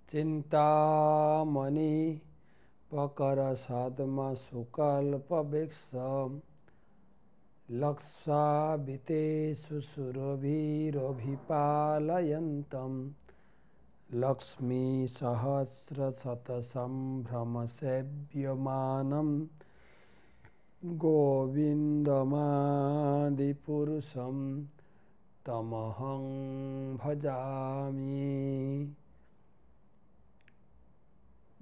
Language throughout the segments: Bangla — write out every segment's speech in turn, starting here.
चिंतामणि पकर सद्म सुकल्पवृक्ष लक्षाभितेषु सुरभिरभिपालयन्तं लक्ष्मी सहस्रशतसम्भ्रमसेव्यमानं गोविन्दमादिपुरुषं तमहं भजामि।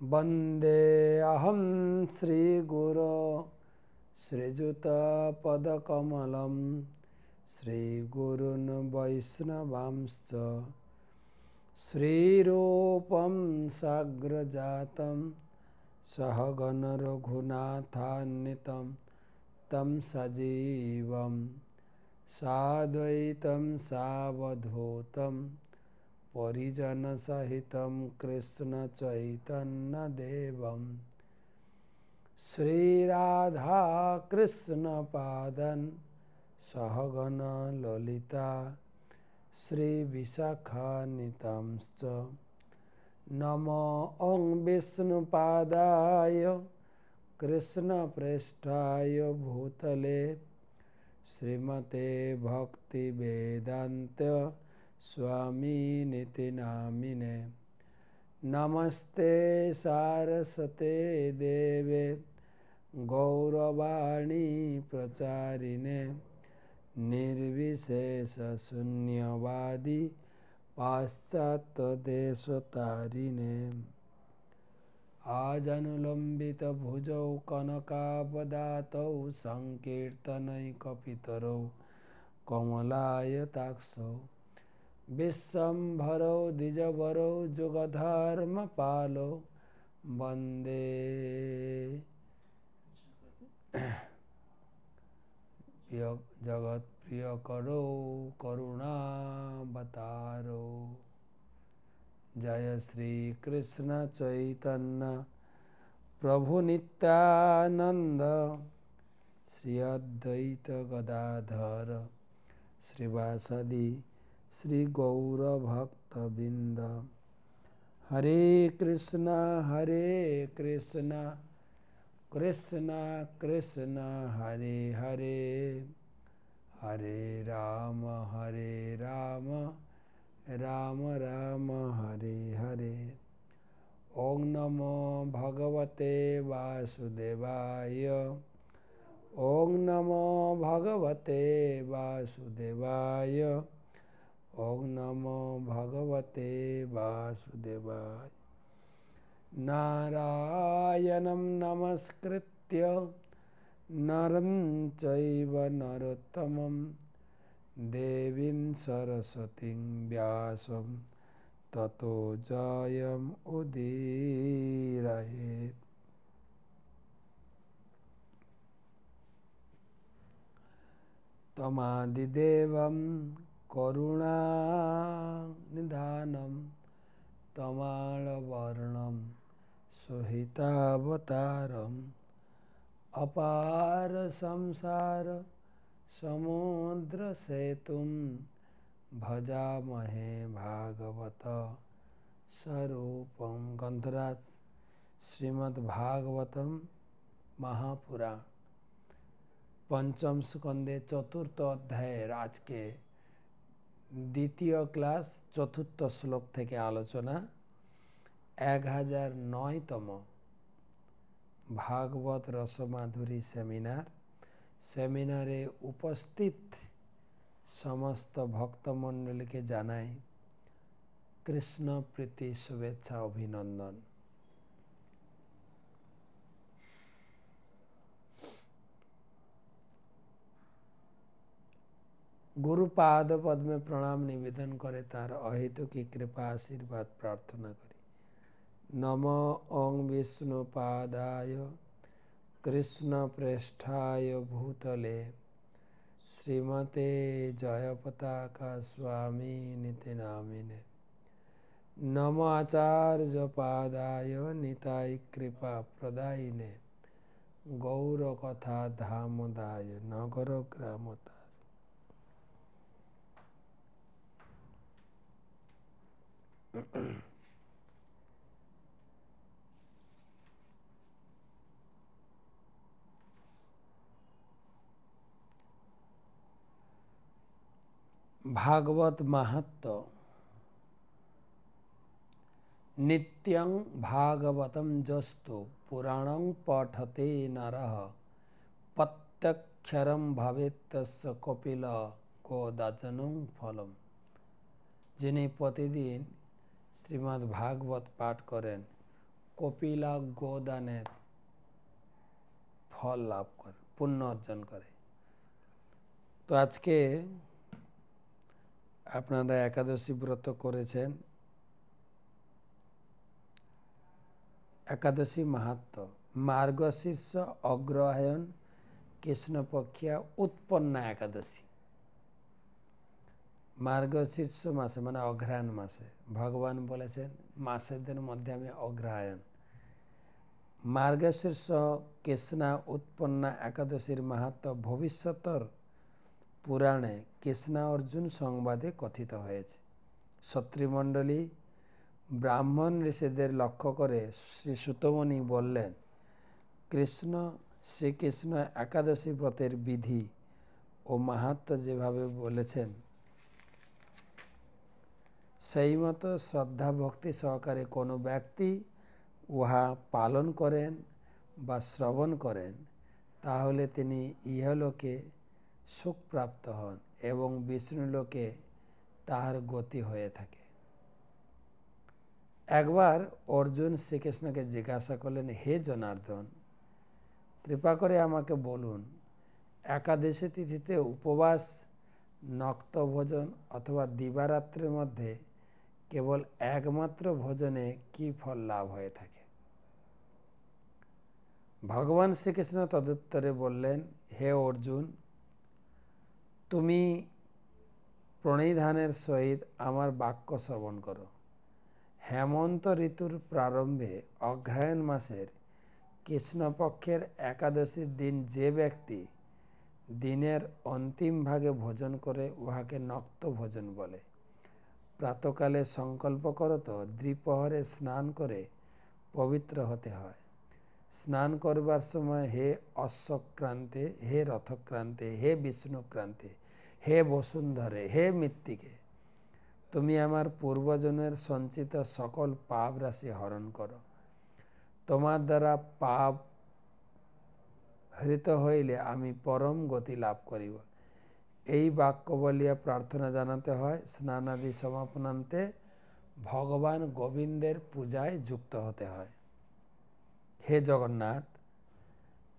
वन्देऽहं श्रीगुरो श्रीयुतपदकमलं श्रीगुरून् वैष्णवांश्च श्रीरूपं साग्रजातं सहगण रघुनाथान्वितं तं सजीवं साद्वैतं सावधूतं परिजनसहितं कृष्णचैतन्यदेवं श्रीराधाकृष्णपादान् सहगण ललिता श्रीविशाखान्वितांश्च नमो ॐ विष्णुपादाय कृष्णप्रेष्ठाय भूतले श्रीमते भक्तिवेदान्त स्वामिनिति नामिने। नमस्ते सारस्वते देवे गौरवाणी प्रचारिणे निर्विशेषशून्यवादी पाश्चात्यदेशतारिणे। आजानुलम्बितभुजौ कनकावदातौ सङ्कीर्तनैकपितरौ कमलायताक्षौ विश्वम्भरौ द्विजवरौ जुगधर्मपालौ वन्दे जगत्प्रियकरौ करुणावतारौ। जय श्री कृष्ण चैतन्य प्रभु नित्यानंद श्री अद्वैत गदाधर श्रीवासदि श्री गौरभक्तबिंद। हरे कृष्णा कृष्ण कृष्ण हरे हरे हरे राम राम राम हरे हरे। ओम नमो भगवते वासुदेवाय ओम नमो भगवते वासुदेवाय ओम नमो भगवते वासुदेवाय। नारायणं नमस्कृत्य नरं चैव नरोत्तमं देवीं सरस्वतीं व्यासं ततो जयमुदीरयेत्। तमादिदेवं करुणानिधानं तमालवर्णं सुहितावतारम् अपार संसार समुद्रसेतुं भजामहे भागवत स्वरूपं। ग्रंथराज श्रीमद्भागवतम महापुराण पंचम स्कंदे चतुर्थ अध्याय आज के द्वितीय क्लास चतुर्थ श्लोक থেকে आलोचना 1009तम भागवत रसमाधुरी सेमिनारे उपस्थित समस्त भक्तमंडल के जानाई कृष्ण प्रीति शुभेच्छा अभिनंदन। गुरुपाद पद में प्रणाम निवेदन करे तार अहितु की कृपा आशीर्वाद प्रार्थना करी। नमो ओं विष्णुपादाय कृष्ण प्रेष्ठाय भूतले श्रीमते जयपताका स्वामी निति नामिने। नमो आचार्य पादाय निताय कृपा प्रदायिने गौर कथा धामदाय नगर ग्रामता। भागवत माहात्म्य। नित्यं भागवतं जस्तु पुराणं पठते नरः प्रत्यक्षरं भवेत् तस्य कपिल गोदाचनं फलम। যিনি প্রতিদিন শ্রীমদ্ ভাগবত পাঠ করেন কপিলা গোদানের ফল লাভ করে, পুণ্য অর্জন করে। তো আজকে আপনারা একাদশী ব্রত করেছেন। একাদশী মাহাত্ম্য। মার্গশীর্ষ অগ্রহায়ণ কৃষ্ণপক্ষিয়া উৎপন্না একাদশী। মার্গশীর্ষ মাসে মানে অগ্রহায়ণ মাসে ভগবান বলেছেন মাসেদের মধ্যে আমি অগ্রহায়ণ। মার্গশীর্ষ কৃষ্ণা উৎপন্না একাদশীর মাহাত্ম্য ভবিষ্যতর পুরাণে কৃষ্ণা অর্জুন সংবাদে কথিত হয়েছে। সত্রিমণ্ডলী ব্রাহ্মণ ঋষিদের লক্ষ্য করে শ্রী সুতমুনি বললেন, শ্রীকৃষ্ণ একাদশী ব্রতের বিধি ও মাহাত্ম্য যেভাবে বলেছেন সেই মতো শ্রদ্ধা ভক্তি সহকারে কোনো ব্যক্তি উহা পালন করেন বা শ্রবণ করেন তাহলে তিনি ইহলোকে সুখপ্রাপ্ত হন এবং বিষ্ণুলোকে তাহার গতি হয়ে থাকে। একবার অর্জুন শ্রীকৃষ্ণকে জিজ্ঞাসা করলেন, হে জনার্দন, কৃপা করে আমাকে বলুন একাদশী তিথিতে উপবাস, নক্ত ভোজন অথবা দিবারাত্রের মধ্যে কেবল একমাত্র ভোজনে কি ফল লাভ হয়ে থাকে? ভগবান শ্রীকৃষ্ণ তদুত্তরে বললেন, হে অর্জুন, তুমি প্রণিধানের সহিত আমার বাক্য শ্রবণ করো। হেমন্ত ঋতুর প্রারম্ভে অগ্রহায়ণ মাসের কৃষ্ণপক্ষের একাদশীর দিন যে ব্যক্তি দিনের অন্তিম ভাগে ভোজন করে উহাকে নক্ত ভোজন বলে। প্রাতকালে সংকল্প করত দ্বিপ্রহরে স্নান করে পবিত্র হতে হয়। স্নান করবার সময় হে অশ্বক্রান্তে, হে রথক্রান্তে, হে বিষ্ণুক্রান্তে, হে বসুন্ধরে, হে মৃত্তিকে, তুমি আমার পূর্বজনের সঞ্চিত সকল পাপ রাশি হরণ করো। তোমার দ্বারা পাপ হৃত হইলে আমি পরম গতি লাভ করিব। এই বাক্য বলিয়া প্রার্থনা জানাতে হয়। স্নানাদি সমাপনান্তে ভগবান গোবিন্দের পূজায় যুক্ত হতে হয়। হে জগন্নাথ,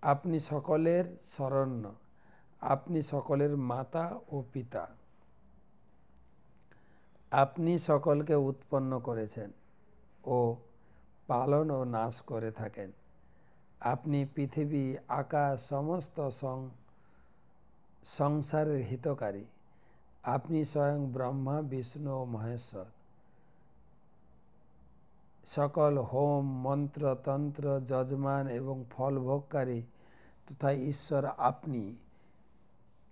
আপনি সকলের শরণ্য, আপনি সকলের মাতা ও পিতা, আপনি সকলকে উৎপন্ন করেছেন ও পালন ও নাশ করে থাকেন। আপনি পৃথিবী, আকাশ, সমস্ত সংসারের হিতকারী। আপনি স্বয়ং ব্রহ্মা, বিষ্ণু ও মহেশ্বর। সকল হোম, মন্ত্র, তন্ত্র, যজমান এবং ফল ভোগকারী তথা ঈশ্বর আপনি।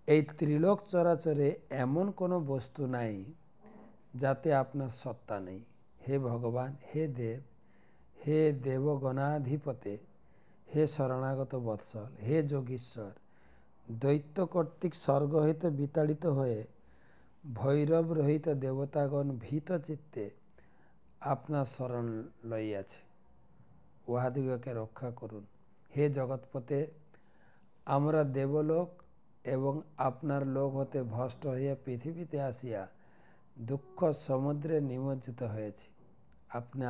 এই ত্রিলোক চরাচরে এমন কোনো বস্তু নাই যাতে আপনার সত্তা নেই। হে ভগবান, হে দেব, হে দেবগণাধিপতে, হে শরণাগত বৎসল, হে যোগীশ্বর, দৈত্য কর্তৃক স্বর্গ হইতে বিতাড়িত হয়ে ভৈরব রহিত দেবতাগণ ভীত চিত্তে আপনার শরণ লইয়াছে, উহাদিগকে রক্ষা করুন। হে জগৎপতে, আমরা দেবলোক এবং আপনার লোক হতে ভ্রষ্ট হইয়া পৃথিবীতে আসিয়া দুঃখ সমুদ্রে নিমজ্জিত হয়েছি। আপনি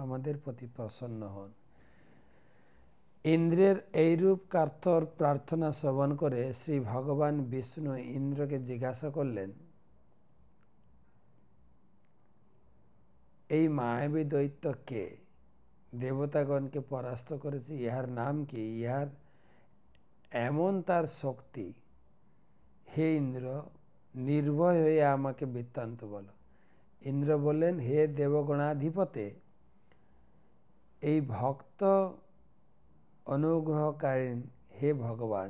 আমাদের প্রতি প্রসন্ন হন। ইন্দ্রের এইরূপ কাতর প্রার্থনা শ্রবণ করে শ্রী ভগবান বিষ্ণু ইন্দ্রকে জিজ্ঞাসা করলেন, এই মায়াবী দৈত্য কে? দেবতাগণকে পরাস্ত করেছে, ইহার নাম কি? ইহার এমন তার শক্তি? হে ইন্দ্র, নির্ভয় হয়ে আমাকে বৃত্তান্ত বলো। ইন্দ্র বললেন, হে দেবগণাধিপতে, এই ভক্ত অনুগ্রহকারী হে ভগবান,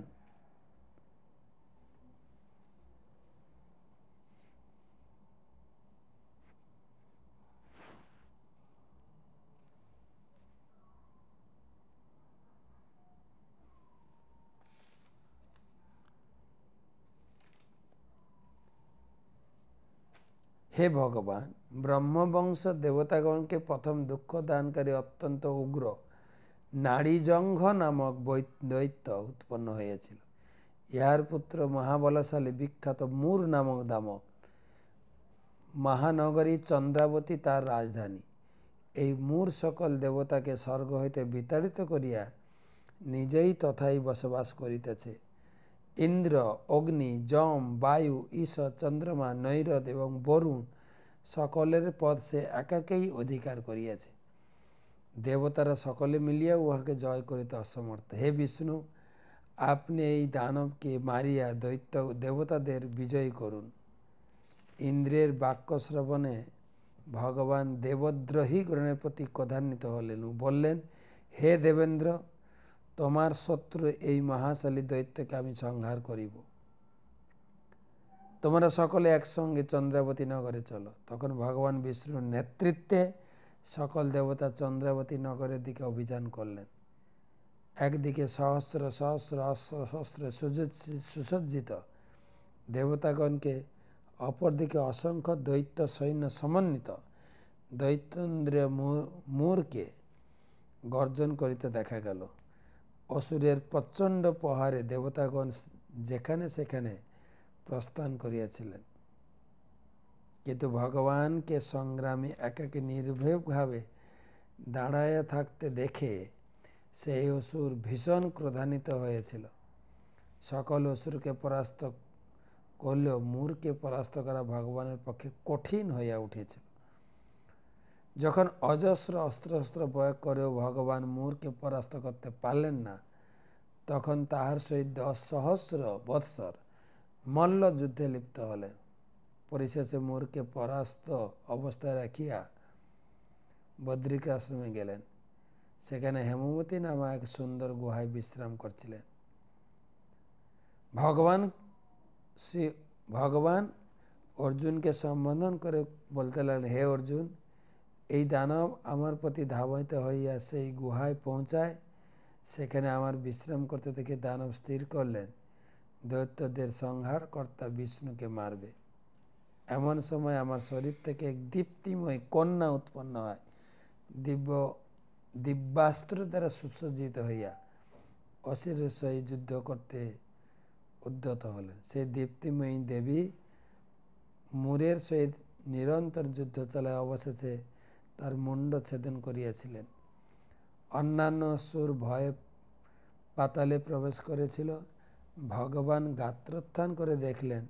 হে ভগবান, ব্রহ্মবংশ দেবতাগণকে প্রথম দুঃখ দানকারী অত্যন্ত উগ্র নাড়ীজঙ্ঘ নামক দৈত্য উৎপন্ন হয়েছিল। ইহার পুত্র মহাবলশালী বিখ্যাত মূর নামক দামক মহানগরী চন্দ্রাবতী তার রাজধানী। এই মূর সকল দেবতাকে স্বর্গ হইতে বিতাড়িত করিয়া নিজেই তথাই বসবাস করিতেছে। ইন্দ্র, অগ্নি, যম, বায়ু, ঈশ, চন্দ্রমা, নৈরদ এবং বরুণ সকলের পদ সে একাকেই অধিকার করিয়াছে। দেবতারা সকলে মিলিয়া উহাকে জয় করিতে অসমর্থ। হে বিষ্ণু, আপনি এই দানবকে মারিয়া দৈত্য দেবতাদের বিজয়ী করুন। ইন্দ্রের বাক্য শ্রবণে ভগবান দেবদ্রোহী গণের প্রতি ক্রোধান্বিত হলেন ও বললেন, হে দেবেন্দ্র, তোমার শত্রু এই মহাশালী দৈত্যকে আমি সংহার করিব। তোমরা সকলে একসঙ্গে চন্দ্রাবতী নগরে চলো। তখন ভগবান বিষ্ণুর নেতৃত্বে সকল দেবতা চন্দ্রাবতী নগরের দিকে অভিযান করলেন। একদিকে সহস্র সহস্র অস্ত্র শস্ত্রে সুসজ্জিত দেবতাগণকে, অপরদিকে অসংখ্য দৈত্য সৈন্য সমন্বিত দৈত্যেন্দ্রীয় মূরকে গর্জন করিতে দেখা গেল। অসুরের প্রচণ্ড প্রহারে দেবতাগণ যেখানে সেখানে প্রস্থান করিয়াছিলেন, কিন্তু ভগবানকে সংগ্রামী একাকে নির্ভীকভাবে দাঁড়াইয়া থাকতে দেখে সেই অসুর ভীষণ ক্রোধান্বিত হয়েছিল। সকল অসুরকে পরাস্ত করলেও মূরকে পরাস্ত করা ভগবানের পক্ষে কঠিন হইয়া উঠেছিল। যখন অজস্র অস্ত্র প্রয়োগ করেও ভগবান মূরকে পরাস্ত করতে পারলেন না, তখন তাহার সহিত 10 সহস্র বৎসর মল্ল যুদ্ধে লিপ্ত হলেন। পরিশেষে মূরকে পরাস্ত অবস্থায় রাখিয়া বদ্রিকাশ্রমে গেলেন। সেখানে হেমবতী নামক এক সুন্দর গুহায় বিশ্রাম করছিলেন। ভগবান অর্জুনকে সম্বোধন করে বলতে লাগলেন, হে অর্জুন, এই দানব আমার প্রতি ধাবিত হইয়া সেই গুহায় পৌঁছায়। সেখানে আমার বিশ্রাম করতে দেখে দানব স্থির করলেন দৈত্যদের সংহার কর্তা বিষ্ণুকে মারবে। এমন সময় আমার শরীর থেকে এক দীপ্তিময় কন্যা উৎপন্ন হয়। দিব্যাস্ত্র দ্বারা সুসজ্জিত হইয়া অসুরের সহিত যুদ্ধ করতে উদ্যত হলেন। সেই দীপ্তিময়ী দেবী মূরের সহিত নিরন্তর যুদ্ধ চালায় অবশেষে তার মুণ্ড ছেদন করিয়াছিলেন। অন্যান্য অসুর ভয়ে পাতালে প্রবেশ করেছিল। ভগবান গাত্রোত্থান করে দেখলেন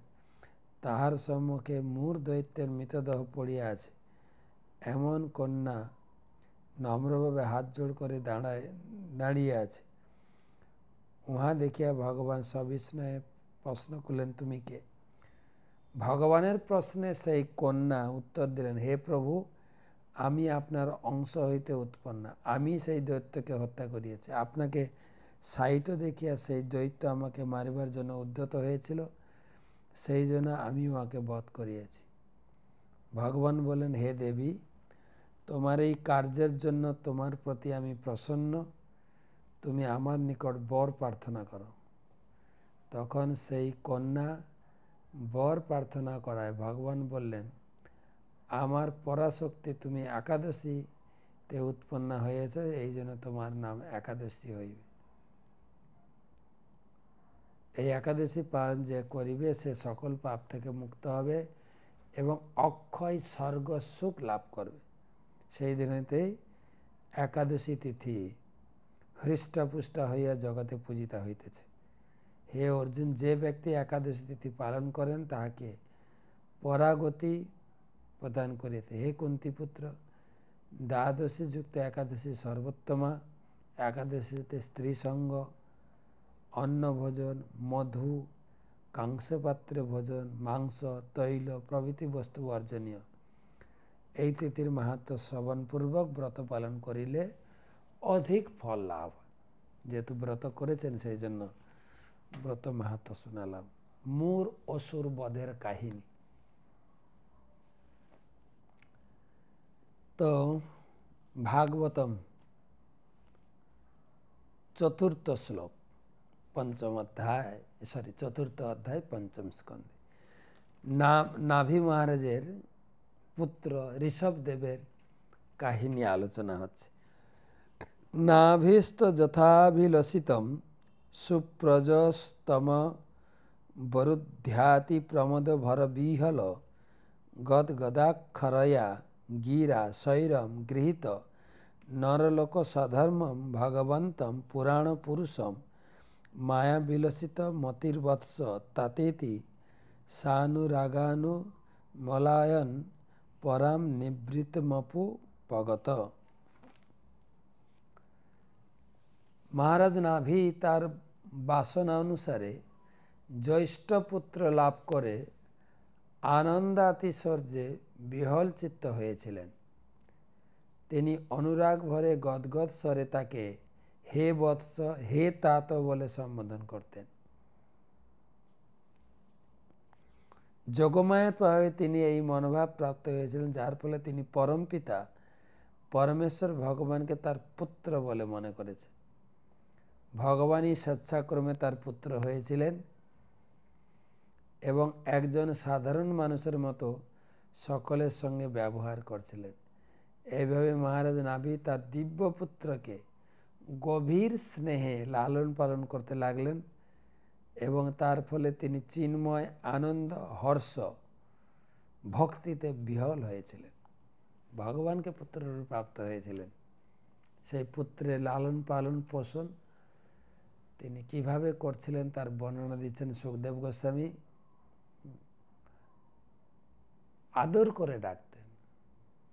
তাহার সম্মুখে মূর দৈত্যের মৃতদেহ পড়িয়া আছে। এমন কন্যা নম্রভাবে হাত জোড় করে দাঁড়িয়ে আছে। উহা দেখিয়া ভগবান সবিস্ময়ে প্রশ্ন করলেন, তুমি কে? ভগবানের প্রশ্নে সেই কন্যা উত্তর দিলেন, হে প্রভু, আমি আপনার অংশ হইতে উৎপন্ন। আমি সেই দৈত্যকে হত্যা করিয়াছি। আপনাকে সাহিত্য দেখিয়া সেই দৈত্য আমাকে মারিবার জন্য উদ্যত হয়েছিল, সেই জন্য আমি উহাকে বধ করিয়াছি। ভগবান বলেন, হে দেবী, তোমার এই কার্যের জন্য তোমার প্রতি আমি প্রসন্ন। তুমি আমার নিকট বর প্রার্থনা করো। তখন সেই কন্যা বর প্রার্থনা করায় ভগবান বললেন, আমার পরাশক্তি, তুমি একাদশীতে উৎপন্ন হয়েছ, এই জন্য তোমার নাম একাদশী হইবে। এই একাদশী পালন যে করিবে সে সকল পাপ থেকে মুক্ত হবে এবং অক্ষয় স্বর্গ সুখ লাভ করবে। সেই দিনেতেই একাদশী তিথি হৃষ্টপুষ্ট হইয়া জগতে পূজিতা হইতেছে। হে অর্জুন, যে ব্যক্তি একাদশী তিথি পালন করেন তাহাকে পরাগতি প্রদান করিতে। হে কুন্তিপুত্র, দ্বাদশী যুক্ত একাদশী সর্বোত্তমা। একাদশীতে স্ত্রী সঙ্গ, অন্ন ভোজন, মধু, কাংসপাত্রে ভোজন, মাংস, তৈল প্রভৃতি বস্তু বর্জনীয়। এই তিথির মাহাত্ম্য শ্রবণপূর্বক ব্রত পালন করিলে অধিক ফল লাভ। যেহেতু ব্রত করেছেন সেই জন্য ব্রত মাহাত্ম্য শোনালাম। মূর অসুর বধের কাহিনী। তো ভাগবতম চতুর্থ শ্লোক, চতুর্থ অধ্যায় পঞ্চম স্কন্ধে নাভি মহারাজের পুত্র ঋষভদেবের কাহিনী আলোচনা হচ্ছে। নাভিস্ত যথাভিলসিতম সুপ্রজস্তম বরুধ্যাতি প্রমোদ ভর বিহল গদগদাক্ষরয়া গিরা শৈরম গৃহীত নরলোক সধর্মম ভগবন্তম পুরাণ পুরুষম মায়া বিলসিত মতির্বৎস তাতেতি সানুরাগানু মলায়ন পরাম নিবৃতমপু পগত। মহারাজ নাভি তার বাসনা অনুসারে জ্যৈষ্ঠ পুত্র লাভ করে আনন্দাতিশর্যে বিহল চিত্ত হয়েছিলেন। তিনি অনুরাগ ভরে গদগদ স্বরে তাকে হে বৎস, হে তাত বলে সম্বোধন করতেন। যোগমায়ের প্রভাবে তিনি এই মনোভাব প্রাপ্ত হয়েছিলেন, যার ফলে তিনি পরমপিতা পরমেশ্বর ভগবানকে তার পুত্র বলে মনে করেছেন। ভগবানই স্বেচ্ছাক্রমে তার পুত্র হয়েছিলেন এবং একজন সাধারণ মানুষের মতো সকলের সঙ্গে ব্যবহার করছিলেন। এইভাবে মহারাজ নাভি তার দিব্য পুত্রকে গভীর স্নেহে লালন পালন করতে লাগলেন এবং তার ফলে তিনি চিন্ময় আনন্দ, হর্ষ, ভক্তিতে বিহল হয়েছিলেন। ভগবানকে পুত্ররূপে প্রাপ্ত হয়েছিলেন। সেই পুত্রের লালন পালন পোষণ তিনি কিভাবে করছিলেন তার বর্ণনা দিচ্ছেন সুখদেব গোস্বামী। আদর করে ডাকতেন,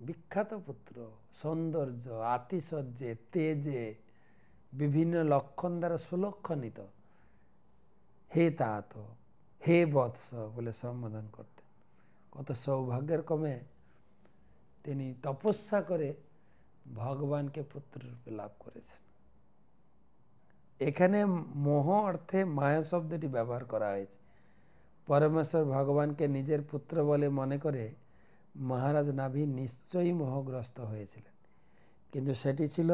বিখ্যাত পুত্র, সৌন্দর্য, আতিশয্যে, তেজে, বিভিন্ন লক্ষণ দ্বারা সুলক্ষণিত, হে তাত, হে বৎস বলে সম্বোধন করতেন। কত সৌভাগ্যের ক্রমে তিনি তপস্যা করে ভগবানকে পুত্ররূপে লাভ করেছেন। এখানে মোহ অর্থে মায়া শব্দটি ব্যবহার করা হয়েছে। পরমেশ্বর ভগবানকে নিজের পুত্র বলে মনে করে মহারাজ নাভি নিশ্চয়ই মোহগ্রস্ত হয়েছিলেন, কিন্তু সেটি ছিল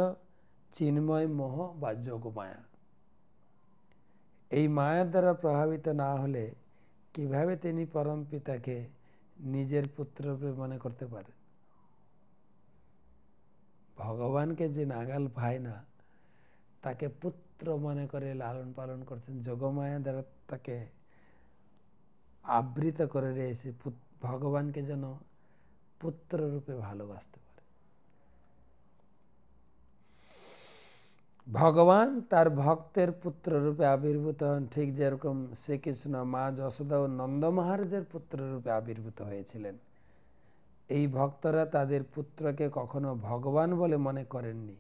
চিন্ময় মোহ বা যোগমায়া। এই মায়ার দ্বারা প্রভাবিত না হলে কিভাবে তিনি পরম পিতাকে নিজের পুত্ররূপে মনে করতে পারেন? ভগবানকে যে নাগাল পায় না তাকে পুত্র মনে করে লালন পালন করছেন। যোগমায়া দ্বারা তাকে আবৃত করে রয়েছে, ভগবানকে যেন পুত্র রূপে ভালোবাসতে পারে। ভগবান তার ভক্তের পুত্র রূপে আবির্ভূত হন, ঠিক যেরকম শ্রীকৃষ্ণ মা যশোদা ও নন্দ মহারাজের পুত্র রূপে আবির্ভূত হয়েছিলেন। এই ভক্তরা তাদের পুত্রকে কখনো ভগবান বলে মনে করেননি,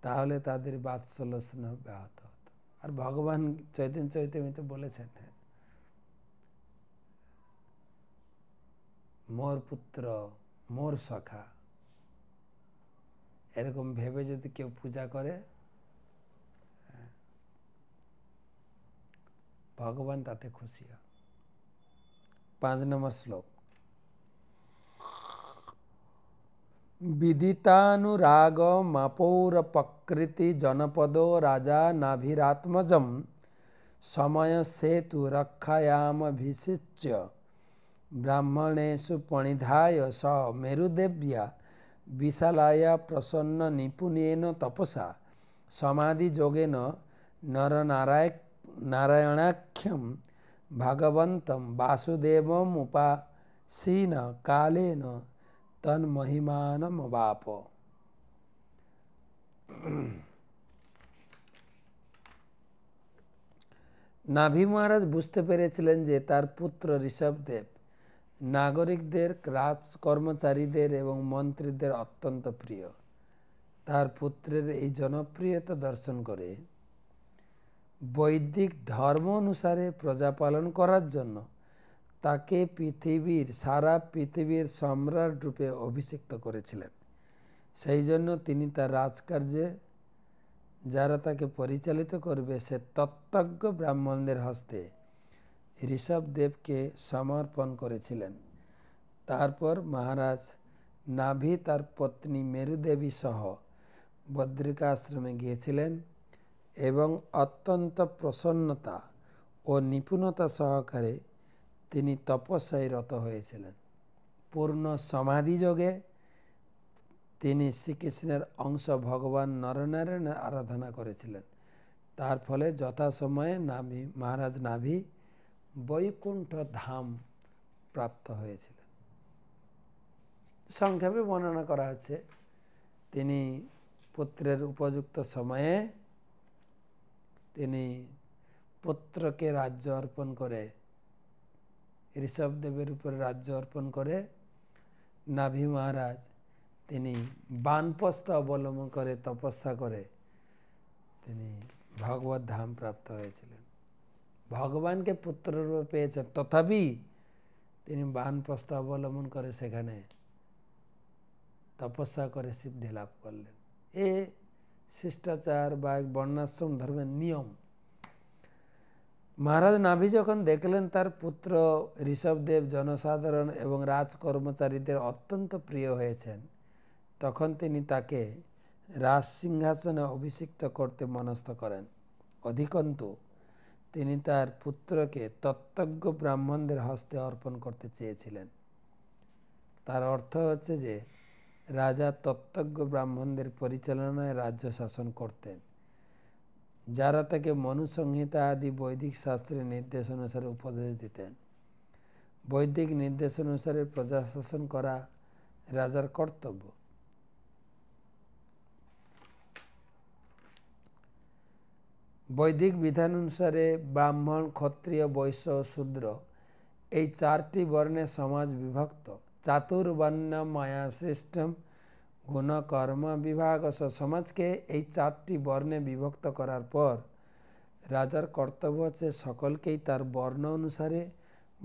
তাহলে তাদের বাৎসল্য স্নেহ ব্যাহত হতো। আর ভগবান চৈতন্য চৈতন্যতে বলেছেন, মোর পুত্র, মোর সখা, এরকম ভেবে যদি কেউ পূজা করে ভগবান তাতে খুশি হয়। 5 নম্বর শ্লোক। বিদিতানুরাগ মাপৌরপকৃতি জনপদ রাজা নাভিরাত্মজম সময় সেতু রক্ষায়ামভিষিচ্য ব্রাহ্মণেষু পণিধায় স মেরুদেব্যা বিশালায়া প্রসন্ন নিপুণেন তপসা সমাধি যোগেন নরনারায়ণাখ্যম ভগবন্তম বাসুদেবম উপাসীন কালেন তন্মহিমানমবাপ। নাভি মহারাজ বুঝতে পেরেছিলেন যে তার পুত্র ঋষভদেব নাগরিকদের, রাজকর্মচারীদের এবং মন্ত্রীদের অত্যন্ত প্রিয়। তার পুত্রের এই জনপ্রিয়তা দর্শন করে বৈদিক ধর্ম অনুসারে প্রজা পালন করার জন্য তাকে সারা পৃথিবীর সম্রাট রূপে অভিষিক্ত করেছিলেন। সেই জন্য তিনি তার রাজকার্যে যারা তাকে পরিচালিত করবে সে তত্ত্বজ্ঞ ব্রাহ্মণদের হস্তে ঋষভদেবকে সমর্পণ করেছিলেন। তারপর মহারাজ নাভি তার পত্নী মেরুদেবী সহ বদ্রিকাশ্রমে গিয়েছিলেন এবং অত্যন্ত প্রসন্নতা ও নিপুণতা সহকারে তিনি তপস্যায় রত হয়েছিলেন। পূর্ণ সমাধি যোগে তিনি শ্রীকৃষ্ণের অংশ ভগবান নরনারায়ণের আরাধনা করেছিলেন। তার ফলে যথাসময়ে মহারাজ নাভি বৈকুণ্ঠ ধাম প্রাপ্ত হয়েছিলেন। সংক্ষেপে বর্ণনা করা হচ্ছে, তিনি পুত্রের উপযুক্ত সময়ে তিনি পুত্রকে রাজ্য অর্পণ করে, ঋষভদেবের উপরে রাজ্য অর্পণ করে নাভি মহারাজ তিনি বানপ্রস্থ অবলম্বন করে তপস্যা করে তিনি ভগবত ধাম প্রাপ্ত হয়েছিলেন। ভগবানকে পুত্ররূপে পেয়েছেন, তথাপি তিনি বানপ্রস্থ অবলম্বন করে সেখানে তপস্যা করে সিদ্ধি লাভ করলেন। এ শিষ্টাচার বা বর্ণাশ্রম ধর্মের নিয়ম। মহারাজ নাভি যখন দেখলেন তার পুত্র ঋষভদেব জনসাধারণ এবং রাজকর্মচারীদের অত্যন্ত প্রিয় হয়েছেন, তখন তিনি তাকে রাজ সিংহাসনে অভিষিক্ত করতে মনস্থ করেন। অধিকন্তু তিনি তার পুত্রকে তত্ত্বজ্ঞ ব্রাহ্মণদের হস্তে অর্পণ করতে চেয়েছিলেন। তার অর্থ হচ্ছে যে রাজা তত্ত্বজ্ঞ ব্রাহ্মণদের পরিচালনায় রাজ্য শাসন করতেন, যারা তাকে মনুসংহিতা আদি বৈদিক শাস্ত্রের নির্দেশ অনুসারে উপদেশ দিতেন। বৈদিক নির্দেশ অনুসারে প্রজা শাসন করা রাজার কর্তব্য। বৈদিক বিধান অনুসারে ব্রাহ্মণ, ক্ষত্রিয়, বৈশ্য ও শূদ্র এই চারটি বর্ণে সমাজ বিভক্ত। চাতুর্বর্ণ মায়া সৃষ্টম গুণ কর্ম বিভাগ। সমাজকে এই চারটি বর্ণে বিভক্ত করার পর রাজার কর্তব্য হচ্ছে সকলকেই তার বর্ণ অনুসারে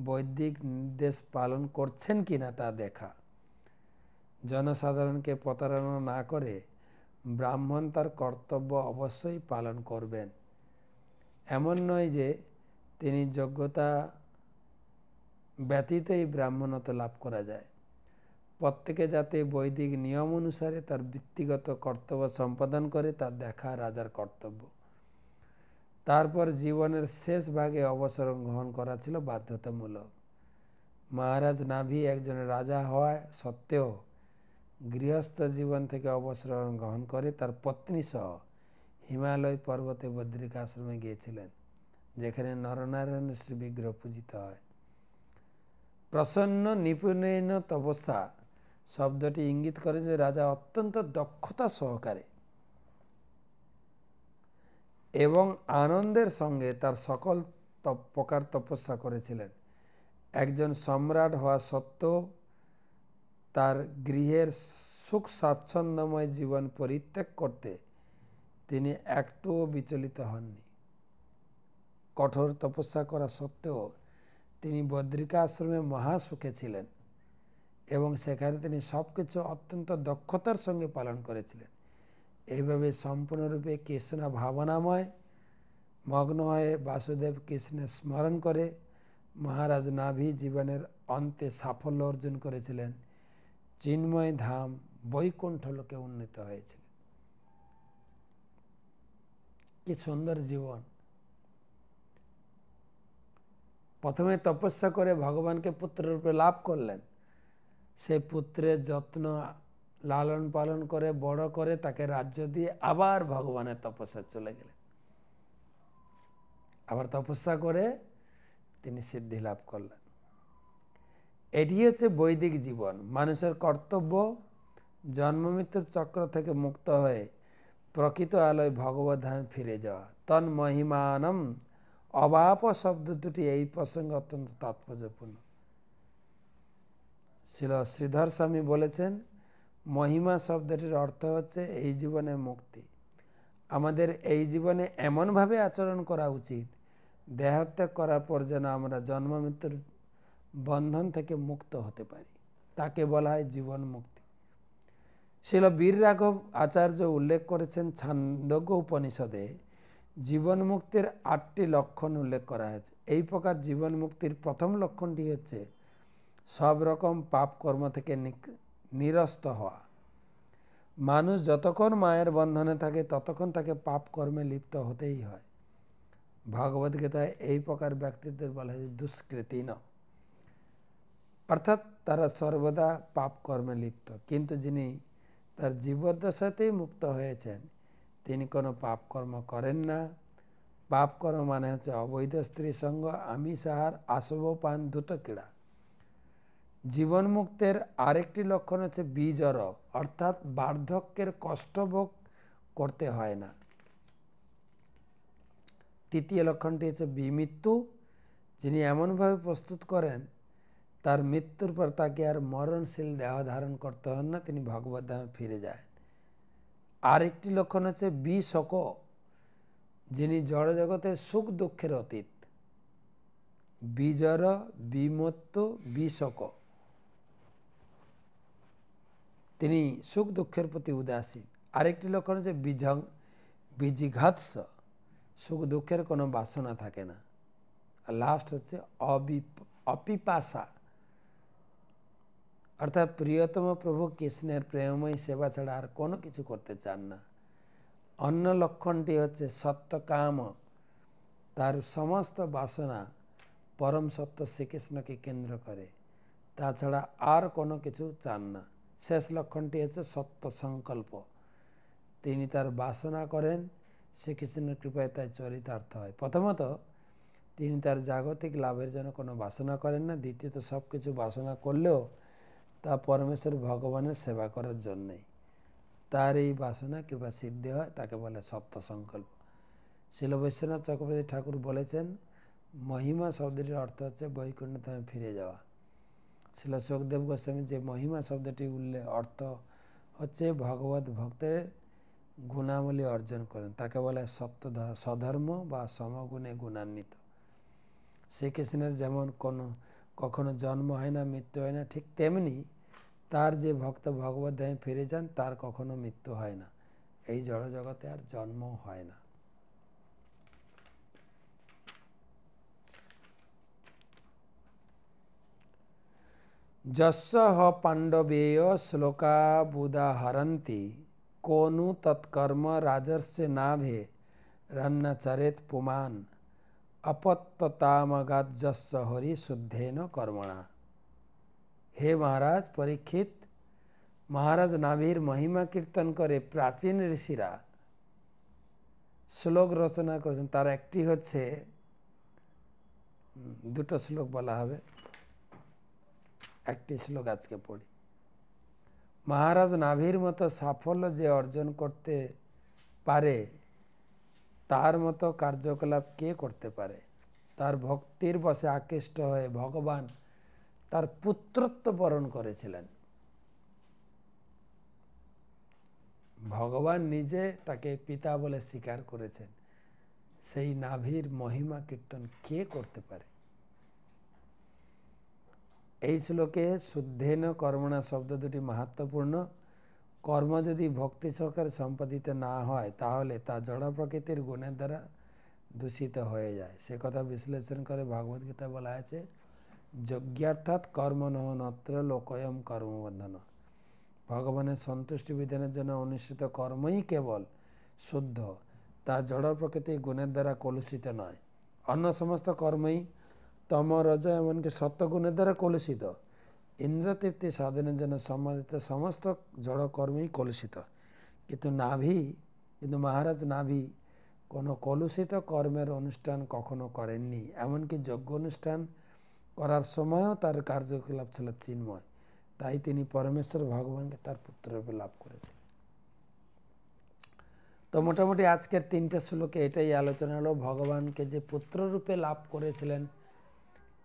বৈদিক নির্দেশ পালন করছেন কিনা তা দেখা। জনসাধারণকে প্রতারণা না করে ব্রাহ্মণ তার কর্তব্য অবশ্যই পালন করবেন। এমন নয় যে তিনি যোগ্যতা ব্যতীতই ব্রাহ্মণত্ব লাভ করা যায়। প্রত্যেকে যাতে বৈদিক নিয়ম অনুসারে তার বৃত্তিগত কর্তব্য সম্পাদন করে তা দেখা রাজার কর্তব্য। তারপর জীবনের শেষ ভাগে অবসর গ্রহণ করা ছিল বাধ্যতামূলক। মহারাজ নাভি একজন রাজা হওয়া সত্ত্বেও গৃহস্থ জীবন থেকে অবসর গ্রহণ করে তার পত্নী সহ হিমালয় পর্বতে বদ্রিকা আশ্রমে গিয়েছিলেন, যেখানে নরনারায়ণের শ্রী বিগ্রহ পূজিত হয়। প্রসন্ন নিপুণেন তপস্যা শব্দটি ইঙ্গিত করে যে রাজা অত্যন্ত দক্ষতা সহকারে এবং আনন্দের সঙ্গে তার সকল প্রকার তপস্যা করেছিলেন। একজন সম্রাট হওয়া সত্ত্বেও তার গৃহের সুখ স্বাচ্ছন্দ্যময় জীবন পরিত্যাগ করতে তিনি একটুও বিচলিত হননি। কঠোর তপস্যা করা সত্ত্বেও তিনি বদ্রিকা আশ্রমে মহাসুখে ছিলেন এবং সেখানে তিনি সব কিছু অত্যন্ত দক্ষতার সঙ্গে পালন করেছিলেন। এইভাবে সম্পূর্ণরূপে কৃষ্ণ ভাবনাময় মগ্ন হয়ে বাসুদেব কৃষ্ণের স্মরণ করে মহারাজ নাভি জীবনের অন্তে সাফল্য অর্জন করেছিলেন, চিন্ময় ধাম বৈকুণ্ঠ লোকে উন্নীত হয়েছিলেন। কি সুন্দর জীবন! প্রথমে তপস্যা করে ভগবানকে পুত্ররূপে লাভ করলেন, সেই পুত্রের যত্ন লালন পালন করে বড় করে তাকে রাজ্য দিয়ে আবার ভগবানের তপস্যা চলে গেলেন। আবার তপস্যা করে তিনি সিদ্ধি লাভ করলেন। এটি হচ্ছে বৈদিক জীবন। মানুষের কর্তব্য জন্ম মৃত্যুর চক্র থেকে মুক্ত হয়ে প্রকৃত আলোয় ভগবত ধামে ফিরে যাওয়া। তন মহিমানম অবাপ শব্দ দুটি এই প্রসঙ্গে অত্যন্ত তাৎপর্যপূর্ণ। শ্রীধর স্বামী বলেছেন, মহিমা শব্দটির অর্থ হচ্ছে এই জীবনে মুক্তি। আমাদের এই জীবনে এমনভাবে আচরণ করা উচিত, দেহত্যাগ করার পর যেন আমরা জন্ম মৃত্যুর বন্ধন থেকে মুক্ত হতে পারি। তাকে বলা হয় জীবন মুক্তি। শিল বীর রাঘব আচার্য উল্লেখ করেছেন, ছান্দোগ্য উপনিষদে জীবন মুক্তির 8টি লক্ষণ উল্লেখ করা হয়েছে। এই প্রকার জীবন মুক্তির প্রথম লক্ষণটি হচ্ছে সব রকম পাপ কর্ম থেকে নিরস্ত হওয়া। মানুষ যতক্ষণ মায়ের বন্ধনে থাকে ততক্ষণ তাকে পাপ কর্মে লিপ্ত হতেই হয়। ভগবদ্গীতায় এই প্রকার ব্যক্তিদের বলা হয় দুষ্কৃতি ন। অর্থাৎ তারা সর্বদা পাপ কর্মে লিপ্ত, কিন্তু যিনি তার জীবদ্দশাতেই মুক্ত হয়েছেন তিনি কোনো পাপ কর্ম করেন না। পাপ কর্ম মানে হচ্ছে অবৈধ স্ত্রী সঙ্গ, আমিষ আহার, আসব পান, দ্রুত ক্রীড়া। জীবন মুক্তের আরেকটি লক্ষণ হচ্ছে বিজর, অর্থাৎ বার্ধক্যের কষ্টভোগ করতে হয় না। তৃতীয় লক্ষণটি হচ্ছে বিমৃত্যু, যিনি এমনভাবে প্রস্তুত করেন তার মৃত্যুর পর তাকে আর মরণশীল দেহ ধারণ করতে হন না, তিনি ভগবত ধামে ফিরে যায়। আরেকটি লক্ষণ হচ্ছে বিশোক, যিনি জড়জগতের সুখ দুঃখের অতীত। বিজর, বিমৃত্যু, বিশোক, তিনি সুখ দুঃখের প্রতি উদাসীন। আরেকটি লক্ষণ হচ্ছে বিজিঘাৎস, সুখ দুঃখের কোনো বাসনা থাকে না। আর লাস্ট হচ্ছে অপিপাসা, অর্থাৎ প্রিয়তম প্রভু কৃষ্ণের প্রেমময় সেবা ছাড়া আর কোনো কিছু করতে চান না। অন্য লক্ষণটি হচ্ছে সত্যকাম, তার সমস্ত বাসনা পরম সত্য শ্রীকৃষ্ণকে কেন্দ্র করে, তাছাড়া আর কোনো কিছু চান না। শেষ লক্ষণটি হচ্ছে সত্য সংকল্প, তিনি তার বাসনা করেন শ্রীকৃষ্ণের কৃপায় তাই চরিতার্থ হয়। প্রথমত তিনি তার জাগতিক লাভের জন্য কোনো বাসনা করেন না, দ্বিতীয়ত সব কিছু বাসনা করলেও তা পরমেশ্বর ভগবানের সেবা করার জন্যই। তার এই বাসনা কৃপা সিদ্ধি হয়, তাকে বলে সত্য সংকল্প। শিল বৈশ্বনাথ চক্রবর্তী ঠাকুর বলেছেন, মহিমা শব্দটির অর্থ হচ্ছে বৈকুণ্ঠ ধামে ফিরে যাওয়া। শিল সুখদেব গোস্বামী যে মহিমা শব্দটি অর্থ হচ্ছে ভগবত ভক্তের গুণাবলী অর্জন করেন, তাকে বলে স্বধর্ম বা সমগুণে গুণান্বিত। শ্রীকৃষ্ণের যেমন কখনো জন্ম হয় না, মৃত্যু হয় না, ঠিক তেমনি তার যে ভক্ত ভগবত ধামে ফিরে যান তার কখনো মৃত্যু হয় না, এই জড় জগতে আর জন্ম হয় না। যস্য হ পাণ্ডবেয় শ্লোকা বুদাহরন্তি কোনু তৎকর্ম রাজস্য নাভে রন্নচরেত পুমান अपत्यतामगात যস্য হরি শুদ্ধেন কর্মণা। হে মহারাজ পরীক্ষিত, মহারাজ নাভির মহিমা কীর্তন করে প্রাচীন ঋষিরা শ্লোক রচনা করেছেন। তার একটি হচ্ছে, দুটো শ্লোক বলা হবে, একটি শ্লোক আজকে পড়ি। মহারাজ নাভির মতো সাফল্য যে অর্জন করতে পারে তার মতো কার্যকলাপ কে করতে পারে? তার ভক্তির বশে আকৃষ্ট হয়ে ভগবান তার পুত্রত্ব বরণ করেছিলেন। ভগবান নিজে তাকে পিতা বলে স্বীকার করেছেন। সেই নাভির মহিমা কীর্তন কে করতে পারে? এই শ্লোকে শুদ্ধেন কর্মণা শব্দ দুটি মাহাত্ম্যপূর্ণ। কর্ম যদি ভক্তি সহকারে সম্পাদিত না হয় তাহলে তা জড় প্রকৃতির গুণের দ্বারা দূষিত হয়ে যায়। সে কথা বিশ্লেষণ করে ভগবদ্গীতা বলা আছে, যজ্ঞার্থাৎ কর্মণঃ নত্র লোকয়ম কর্মবন্ধন। ভগবানের সন্তুষ্টি বিধানের জন্য অনুষ্ঠিত কর্মই কেবল শুদ্ধ, তা জড় প্রকৃতির গুণের দ্বারা কলুষিত নয়। অন্য সমস্ত কর্মই তম রজ এমনকি সত্যগুণের দ্বারা কলুষিত। ইন্দ্রতৃপ্তি সাধনের জন্য সম্মানিত সমস্ত জড় কর্মই কলুষিত। কিন্তু মহারাজ নাভি কোনো কলুষিত কর্মের অনুষ্ঠান কখনো করেননি। এমনকি যজ্ঞ অনুষ্ঠান করার সময়ও তার কার্যকলাপ ছিল চিন্ময়। তাই তিনি পরমেশ্বর ভগবানকে তার পুত্ররূপে লাভ করেছেন। তো মোটামুটি আজকের তিনটে শ্লোকে এটাই আলোচনা হলো, ভগবানকে যে পুত্ররূপে লাভ করেছিলেন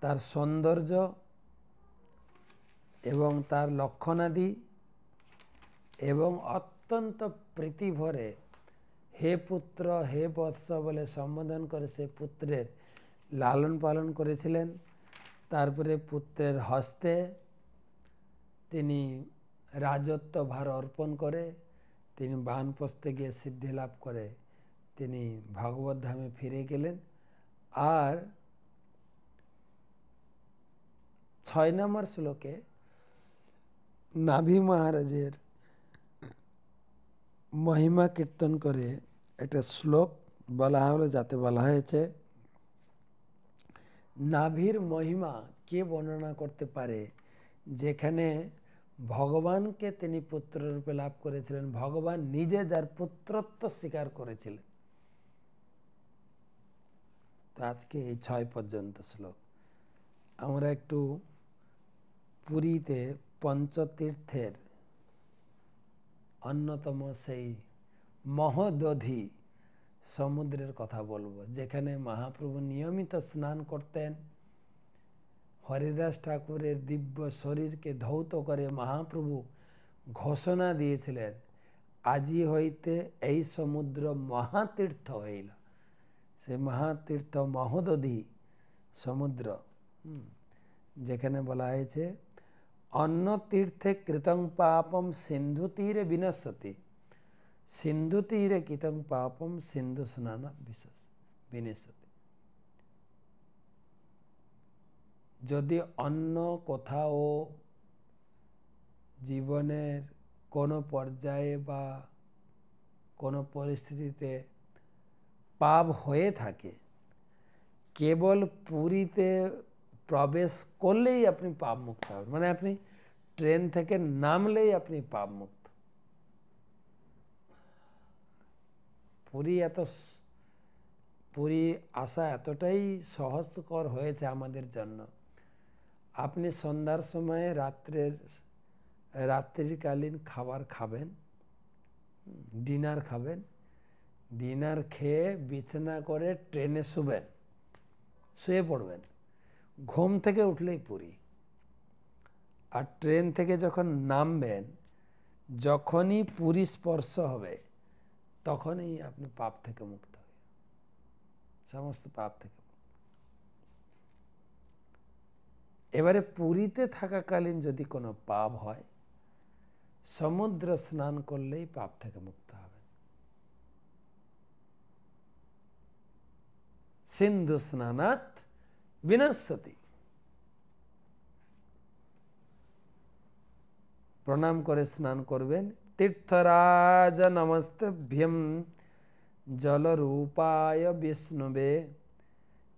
তার সৌন্দর্য এবং তার লক্ষণাদি, এবং অত্যন্ত প্রীতি ভরে হে পুত্র হে বৎস বলে সম্বোধন করে সে পুত্রের লালন পালন করেছিলেন। তারপরে পুত্রের হস্তে তিনি রাজত্ব ভার অর্পণ করে তিনি বানপ্রস্থে গিয়ে সিদ্ধি লাভ করে তিনি ভগবত ধামে ফিরে গেলেন। আর 6 নম্বর শ্লোকে নাভি মহারাজের মহিমা কীর্তন করে একটা শ্লোক বলা হলো, যাতে বলা হয়েছে, নাভির মহিমা কে বর্ণনা করতে পারে যেখানে ভগবানকে তিনি পুত্ররূপে লাভ করেছিলেন, ভগবান নিজে যার পুত্রত্ব স্বীকার করেছিলেন। তো আজকে এই 6 পর্যন্ত শ্লোক। আমরা একটু পুরীতে পঞ্চতীর্থের অন্যতম সেই মহোদধি সমুদ্রের কথা বলবো, যেখানে মহাপ্রভু নিয়মিত স্নান করতেন। হরিদাস ঠাকুরের দিব্য শরীরকে ধৌত করে মহাপ্রভু ঘোষণা দিয়েছিলেন, আজি হইতে এই সমুদ্র মহাতীর্থ হইল। সে মহাতীর্থ মহোদধি সমুদ্র, যেখানে বলা হয়েছে অন্য তীর্থে কৃতং পাপম সিন্ধু তীরে বিনশ্যতি, সিন্ধু তীরে কৃতং পাপম সিন্ধু স্নান বিনশ্যতি। যদি অন্য কোথাও জীবনের কোনো পর্যায়ে বা কোনো পরিস্থিতিতে পাপ হয়ে থাকে, কেবল পুরীতে প্রবেশ করলেই আপনি পাপ মুক্ত হবেন। মানে আপনি ট্রেন থেকে নামলেই আপনি পাপ মুক্ত। পুরী আসা এতটাই সহজকর হয়েছে আমাদের জন্য। আপনি সন্ধ্যার সময় রাত্রিকালীন খাবার খাবেন, ডিনার খাবেন, ডিনার খেয়ে বিছানা করে ট্রেনে শুয়ে পড়বেন, ঘুম থেকে উঠলেই পুরী। আর ট্রেন থেকে যখন নামবেন, যখনই পুরী স্পর্শ হবে তখনই আপনি পাপ থেকে মুক্ত হবেন, সমস্ত পাপ থেকে। এবারে পুরীতে থাকাকালীন যদি কোনো পাপ হয়, সমুদ্র স্নান করলেই পাপ থেকে মুক্ত হবেন। সিন্ধু স্নানাৎ বিনশ্যতি। প্রণাম করে স্নান করবেন। তীর্থরাজ নমস্তেভ্যম জলরূপায় বিষ্ণুবে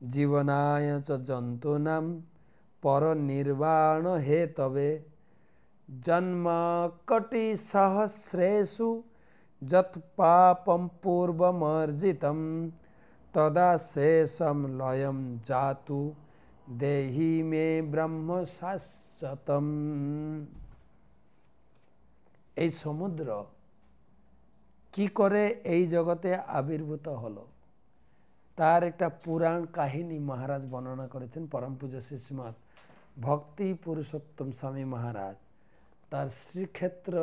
জীবনায় চ জন্তুনাম পরনির্বাণ হেতবে জন্মকটি সহস্রেষু যৎ পাপম পূর্বমর্জিতম তদা শেষম লয়ম জাতু দেহি মে ব্রহ্ম শাশ্বতম। এই সমুদ্র কি করে এই জগতে আবির্ভূত হলো, তার একটা পুরাণ কাহিনী মহারাজ বর্ণনা করেছেন পরম পূজ্য শ্রীমৎ ভক্তি পুরুষোত্তম স্বামী মহারাজ তার শ্রীক্ষেত্র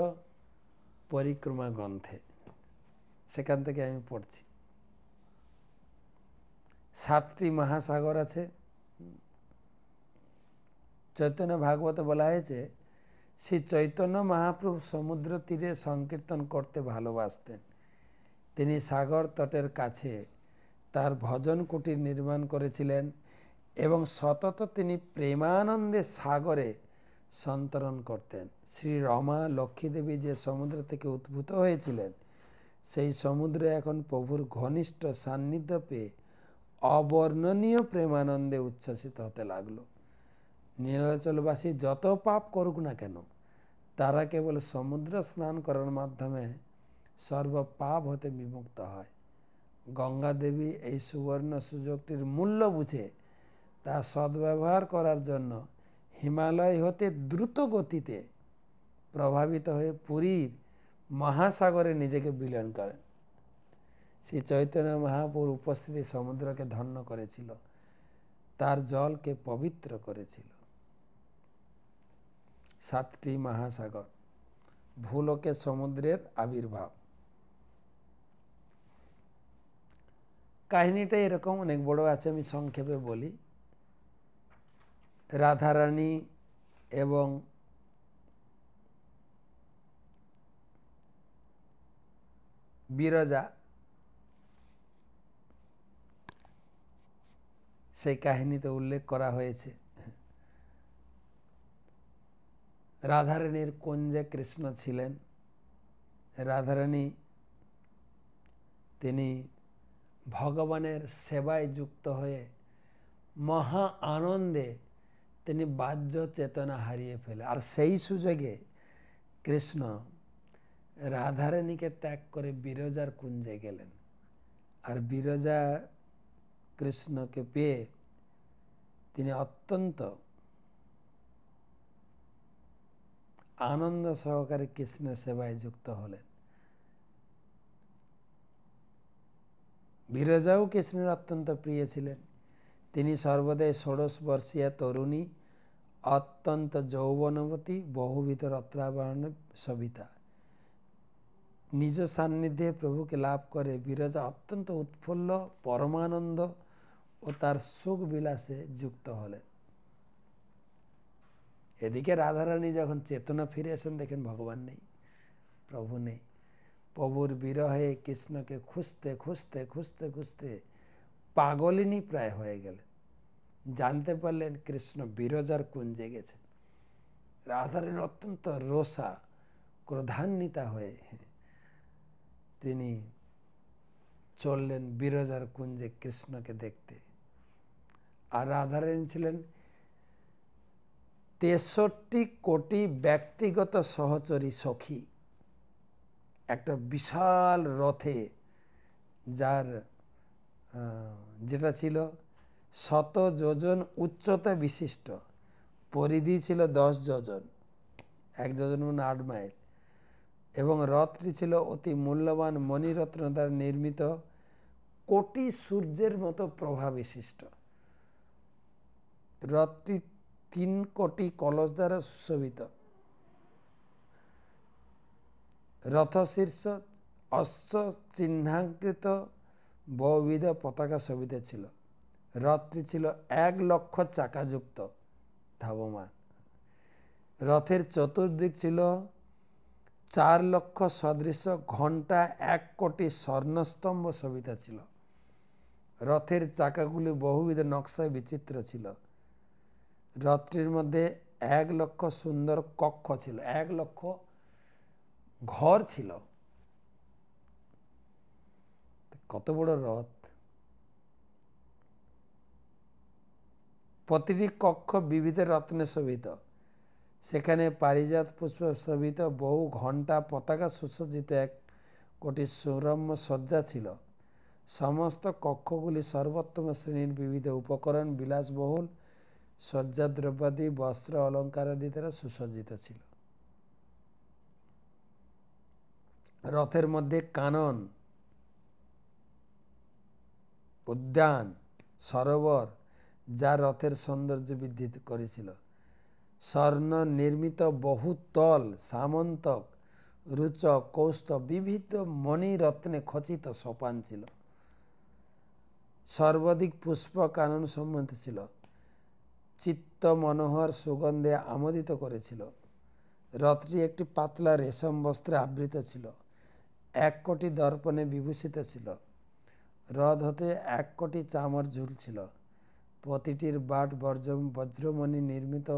পরিক্রমা গ্রন্থে। সেখান থেকে আমি পড়ছি। 7টি মহাসাগর আছে। চৈতন্য ভাগবতে বলা হয়েছে শ্রী চৈতন্য মহাপ্রভু সমুদ্র তীরে সংকীর্তন করতে ভালোবাসতেন। তিনি সাগর তটের কাছে তার ভজন কুটির নির্মাণ করেছিলেন এবং সতত তিনি প্রেমানন্দে সাগরে সন্তরণ করতেন। শ্রী রমা লক্ষ্মী দেবী যে সমুদ্র থেকে উদ্ভূত হয়েছিলেন, সেই সমুদ্রে এখন প্রভুর ঘনিষ্ঠ সান্নিধ্য পেয়ে অবর্ণনীয় প্রেমানন্দে উচ্ছ্বসিত হতে লাগলো। নীলাচলবাসী যত পাপ করুক না কেন, তারা কেবল সমুদ্র স্নান করার মাধ্যমে সর্বপাপ হতে বিমুক্ত হয়। গঙ্গা দেবী এই সুবর্ণ সুযোগটির মূল্য বুঝে তা সদ্ব্যবহার করার জন্য হিমালয় হতে দ্রুত গতিতে প্রভাবিত হয়ে পুরীর মহাসাগরে নিজেকে বিলীন করেন। শ্রী চৈতন্য মহাপ্রভুর উপস্থিতি সমুদ্রকে ধন্য করেছিল, তার জলকে পবিত্র করেছিল। 7টি মহাসাগর, ভূলোকে সমুদ্রের আবির্ভাব। কাহিনীটা এরকম, অনেক বড় আছে, আমি সংক্ষেপে বলি। রাধারানী এবং বিরজা, সেই কাহিনীতে উল্লেখ করা হয়েছে। রাধারানীর কুঞ্জে কৃষ্ণ ছিলেন। রাধারানী তিনি ভগবানের সেবায় যুক্ত হয়ে মহা আনন্দে তিনি বাহ্য চেতনা হারিয়ে ফেলে। আর সেই সুযোগে কৃষ্ণ রাধারানীকে ত্যাগ করে বিরজার কুঞ্জে গেলেন। আর বিরজা কৃষ্ণকে পেয়ে তিনি অত্যন্ত আনন্দ সহকারে কৃষ্ণের সেবায় যুক্ত হলেন। বিরজাও কৃষ্ণের অত্যন্ত প্রিয় ছিলেন। তিনি সর্বদাই 16 বর্ষীয়া তরুণী, অত্যন্ত যৌবনবতী, বহুবিধ রত্নাভরণে শোভিতা। নিজ সান্নিধ্যে প্রভুকে লাভ করে বিরজা অত্যন্ত উৎফুল্ল, পরমানন্দ ও তার সুখ বিলাসে যুক্ত হলেন। এদিকে রাধারানী যখন চেতনা ফিরে আসেন, দেখেন ভগবান নেই, প্রভু নেই। প্রভুর বিরহে কৃষ্ণকে খুঁজতে খুঁজতে খুঁজতে খুঁজতে পাগলিনী প্রায় হয়ে গেলেন। জানতে পারলেন কৃষ্ণ বিরজার কুঞ্জে গেছেন। রাধারানী অত্যন্ত রোষা, ক্রোধান্বিতা হয়ে তিনি চললেন বিরজার কুঞ্জে কৃষ্ণকে দেখতে। আর রাধারানী ছিলেন 63 কোটি ব্যক্তিগত সহচরী সখী, একটা বিশাল রথে, যার যেটা ছিল 100 যোজন উচ্চতা বিশিষ্ট, পরিধি ছিল 10 যোজন, 1 যোজন মানে 8 মাইল, এবং রথটি ছিল অতি মূল্যবান মণিরত্ন দ্বারা নির্মিত, কোটি সূর্যের মতো প্রভা বিশিষ্ট। রথটি 3 কোটি কলস দ্বারা সুশোভিত। রথ শীর্ষ অশ্ব চিহ্নাঙ্কিত বহুবিধ পতাকা শোভিত ছিল। রথটি ছিল 1 লক্ষ চাকাযুক্ত, ধাবমান। রথের চতুর্দিক ছিল 4 লক্ষ সদৃশ ঘণ্টা, 1 কোটি স্বর্ণস্তম্ভ শোভিত ছিল। রথের চাকাগুলি বহুবিধ নকশায় বিচিত্র ছিল। রথটির মধ্যে 1 লক্ষ সুন্দর কক্ষ ছিল, 1 লক্ষ ঘর ছিল। কত বড় রথ! প্রতিটি কক্ষ বিবিধ রত্নে শোভিত। সেখানে পারিজাত পুষ্প শোভিত বহু ঘণ্টা, পতাকা সুসজ্জিত 1 কোটি সুরম্য সজ্জা ছিল। সমস্ত কক্ষগুলি সর্বোত্তম শ্রেণীর বিবিধ উপকরণ, বিলাসবহুল সজ্জাদ্রব্যাদি, বস্ত্র অলঙ্কারাদি দ্বারা সুসজ্জিত ছিল। রথের মধ্যে কানন, উদ্যান, সরোবর, যা রথের সৌন্দর্য বৃদ্ধি করেছিল। স্বর্ণ নির্মিত বহুতল সামন্তক, রুচক, কৌস্তব, বিবিধ মণিরত্নে খচিত সোপান ছিল। সর্বাধিক পুষ্প কানন সম্বন্ধ ছিল। চিত্ত মনোহর সুগন্ধে আমোদিত করেছিল। রথটি একটি পাতলা রেশম বস্ত্রে আবৃত ছিল। 1 কোটি দর্পণে বিভূষিত ছিল। রথ হতে 1 কোটি চামর ঝুলছিল। প্রতিটির বাট বজ্রমণি নির্মিত,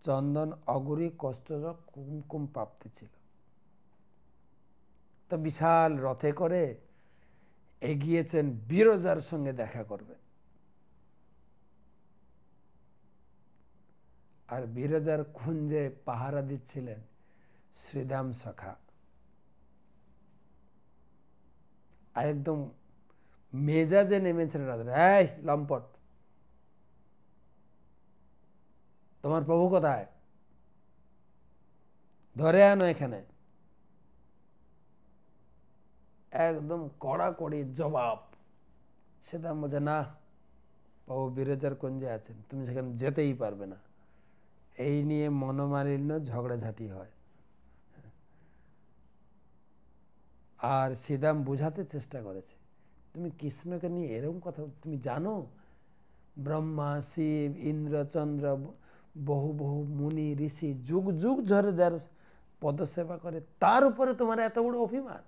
চন্দন, অগুরি, কষ্টজক, কুমকুম প্রাপ্তি ছিল। তো বিশাল রথে করে এগিয়েছেন বিরজার সঙ্গে দেখা করবে। আর বিরজার কুঞ্জে পাহারা দিচ্ছিলেন শ্রীদাম সখা। আর একদম মেজাজে নেমেছেন রাধা, এই লম্পট, তোমার প্রভু কোথায়? ধরে আনো এখানে। একদম কড়াকড়ি জবাব। শ্রীদাম বলছে, না, প্রভু বিরজার কুঞ্জে আছেন, তুমি সেখানে যেতেই পারবে না। এই নিয়ে মনোমালিন্য, ঝগড়াঝাটি হয়। আর শ্রীদাম বুঝাতে চেষ্টা করেছে, তুমি কৃষ্ণকে নিয়ে এরকম কথা, তুমি জানো ব্রহ্মা, শিব, ইন্দ্র, চন্দ্র, বহু বহু মুনি ঋষি যুগ যুগ ধরে যার পদসেবা করে, তার উপরে তোমার এত বড় অভিমান?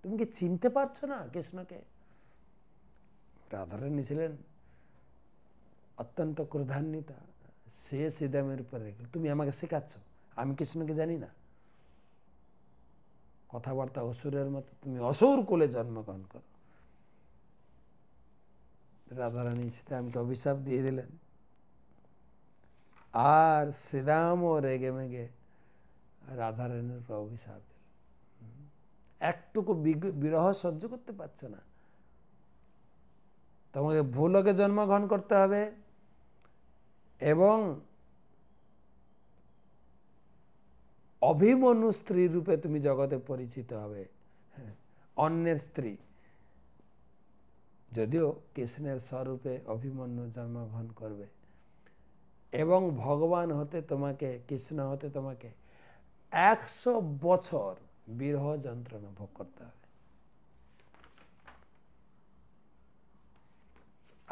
তুমি কি চিনতে পারছো না কৃষ্ণকে? রাধারানী ছিলেন অত্যন্ত ক্রোধান্বিতা। সে শ্রীদামের উপরে রেখে, তুমি আমাকে শেখাচ্ছ, আমি কৃষ্ণকে জানি না? কথাবার্তা অসুরের মতো, তুমি অসুর কুলে জন্মগ্রহণ করো। রাধারানী শ্রীদামকে অভিশাপ দিয়ে দিলেন। আর শ্রীরামও রেগে মেগে রাধারানীর অভিশাপ দিল। একটুকু বিরহ সহ্য করতে পারছে না। তোমাকে ভূলোকে জন্মগ্রহণ করতে হবে এবং অভিমন্যু স্ত্রী রূপে তুমি জগতে পরিচিত হবে, অন্যের স্ত্রী। যদিও কৃষ্ণের স্বরূপে অভিমন্যু জন্মগ্রহণ করবে এবং ভগবান হতে তোমাকে, কৃষ্ণ হতে তোমাকে 100 বছর বিরহ যন্ত্রণা ভোগ করতে হবে।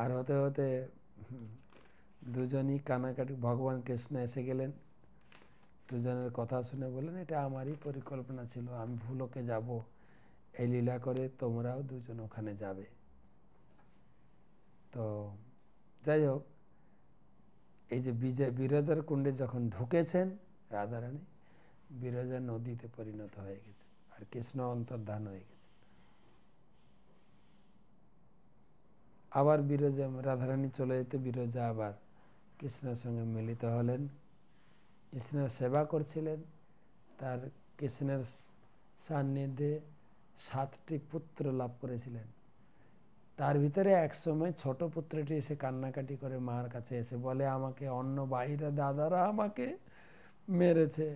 আর হতে হতে দুজনই কানাকাটি, ভগবান কৃষ্ণ এসে গেলেন, দুজনের কথা শুনে বললেন এটা আমারই পরিকল্পনা ছিল, আমি ভূলোকে যাব, এই লীলা করে তোমরাও দুজন ওখানে যাবে। তো যাই হোক, এই যে বিরজার কুণ্ডে যখন ঢুকেছেন রাধারানী, বিরজা নদীতে পরিণত হয়ে গেছে আর কৃষ্ণ অন্তর্ধান হয়ে গেছে। আবার বিরজা, রাধারানী চলে যেতে বিরজা আবার কৃষ্ণের সঙ্গে মিলিত হলেন, কৃষ্ণের সেবা করছিলেন। তার কৃষ্ণের সান্নিধ্যে 7টি পুত্র লাভ করেছিলেন। তার ভিতরে এক সময় ছোট পুত্রটি এসে কান্নাকাটি করে মার কাছে এসে বলে, আমাকে অন্য বাইরে দাদারা আমাকে মেরেছে।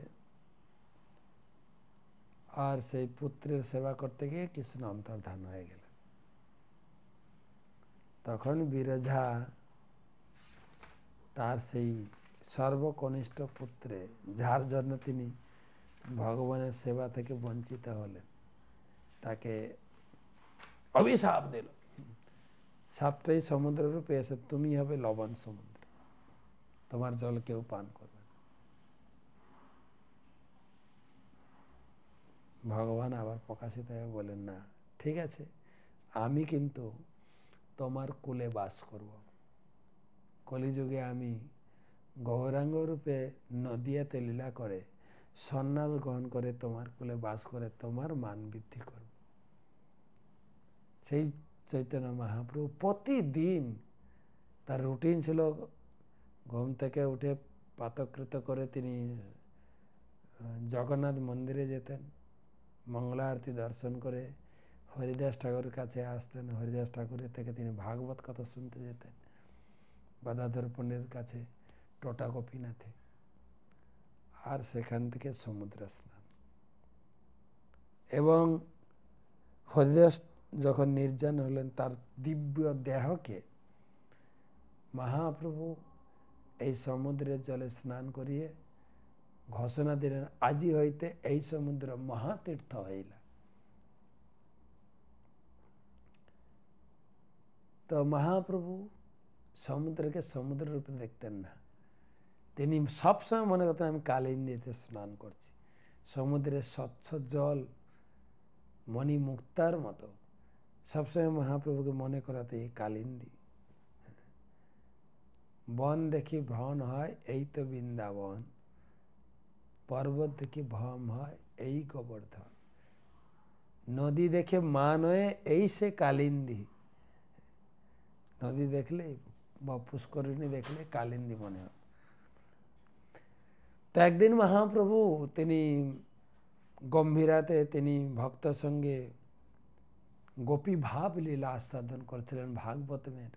আর সেই পুত্রের সেবা করতে গিয়ে কৃষ্ণ অন্তর্ধান হয়ে গেলেন। তখন বিরজা তার সেই সর্বকনিষ্ঠ পুত্রে, যার জন্য তিনি ভগবানের সেবা থেকে বঞ্চিত হলেন, তাকে অভিশাপ দিল। সাতটাই সমুদ্র রূপে এসে তুমি হবে লবণ সমুদ্র, তোমার জল কেউ পান করবে না। ভগবান আবার প্রকাশিত হয়ে বলেন, না ঠিক আছে, আমি কিন্তু তোমার কুলে বাস করব। কলিযুগে আমি গৌরাঙ্গ রূপে নদিয়াতে লীলা করে সন্ন্যাস গ্রহণ করে তোমার কুলে বাস করে তোমার মান বৃদ্ধি করব। সেই চৈতন্য মহাপ্রভু প্রতিদিন তার রুটিন ছিল, ঘুম থেকে উঠে প্রাতঃকৃত করে তিনি জগন্নাথ মন্দিরে যেতেন, মঙ্গলা আরতি দর্শন করে হরিদাস ঠাকুরের কাছে আসতেন, হরিদাস ঠাকুরের থেকে তিনি ভাগবত কথা শুনতে যেতেন গদাধর পণ্ডিতের কাছে টোটা গোপীনাথে, আর সেখান থেকে সমুদ্র স্নান। এবং হরিদাস যখন নির্জন হলেন, তার দিব্য দেহকে মহাপ্রভু এই সমুদ্রের জলে স্নান করিয়ে ঘোষণা দিলেন, আজি হইতে এই সমুদ্র মহাতীর্থ হইলা। তো মহাপ্রভু সমুদ্রকে সমুদ্র রূপে দেখতেন না, তিনি সবসময় মনে করতেন আমি কালিন্দীতে স্নান করছি। সমুদ্রের স্বচ্ছ জল মণিমুক্তার মতো সবসময় মহাপ্রভুকে মনে করাতে এই কালিন্দী। বন দেখি ভ্রণ হয় এই তো বৃন্দাবন, পর্বত দেখি ভ্রম হয় এই গোবর্ধন, নদী দেখে মান হয়ে এই সে কালিন্দী। নদী দেখলে বা পুষ্করিণী দেখলে কালিন্দী মনে হয়। তো একদিন মহাপ্রভু তিনি গম্ভীরাতে তিনি ভক্তের সঙ্গে গোপী ভাব লীলা আস্বাদন করছিলেন, ভাগবতের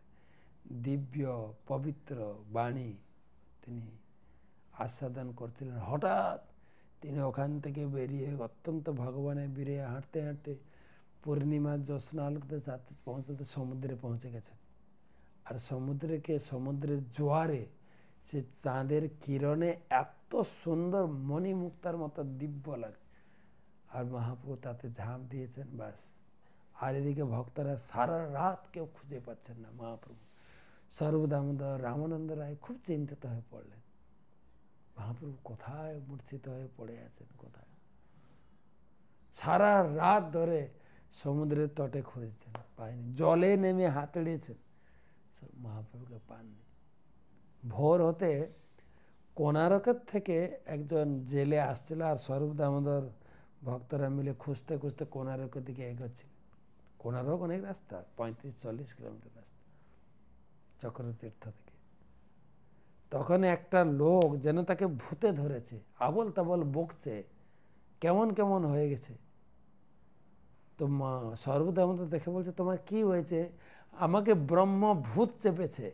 দিব্য পবিত্র বাণী তিনি আস্বাদন করছিলেন। হঠাৎ তিনি ওখান থেকে বেরিয়ে অত্যন্ত ভগবানের বেরিয়ে হাঁটতে হাঁটতে পূর্ণিমার জ্যোৎস্না আলোতে পৌঁছতে সমুদ্রে পৌঁছে গেছেন। আর সমুদ্রের জোয়ারে সে চাঁদের কিরণে এত সুন্দর মণিমুক্তার মতো দিব্য লাগছে। আর মহাপ্রভু তাতে ঝাঁপ দিয়েছেন, ব্যাস। আর এদিকে ভক্তরা সারা রাত কেউ খুঁজে পাচ্ছেন না মহাপ্রভু। স্বরূপ দামোদর, রামানন্দ রায় খুব চিন্তিত হয়ে পড়লেন, মহাপ্রভু কোথায় মূর্ছিত হয়ে পড়ে আছেন, কোথায়। সারা রাত ধরে সমুদ্রের তটে খুঁজছেন, পায়নি। জলে নেমে হাতড়িয়েছেন, মহাপ্রভুকে পাননি। ভোর হতে কোনারকের থেকে একজন জেলে আসছিল, আর স্বরূপ দামোদর ভক্তরা মিলে খুঁজতে খুঁজতে কোনারকের দিকে এগোচ্ছিল। কোনারক অনেক রাস্তা, 35-40 কিলোমিটার রাস্তা চক্রতীর্থ থেকে। তখন একটা লোক যেন তাকে ভূতে ধরেছে, আবল তাবল বকছে, কেমন কেমন হয়ে গেছে। তো মা সর্বদেবতা দেখে বলছে, তোমার কি হয়েছে? আমাকে ব্রহ্ম ভূত চেপেছে।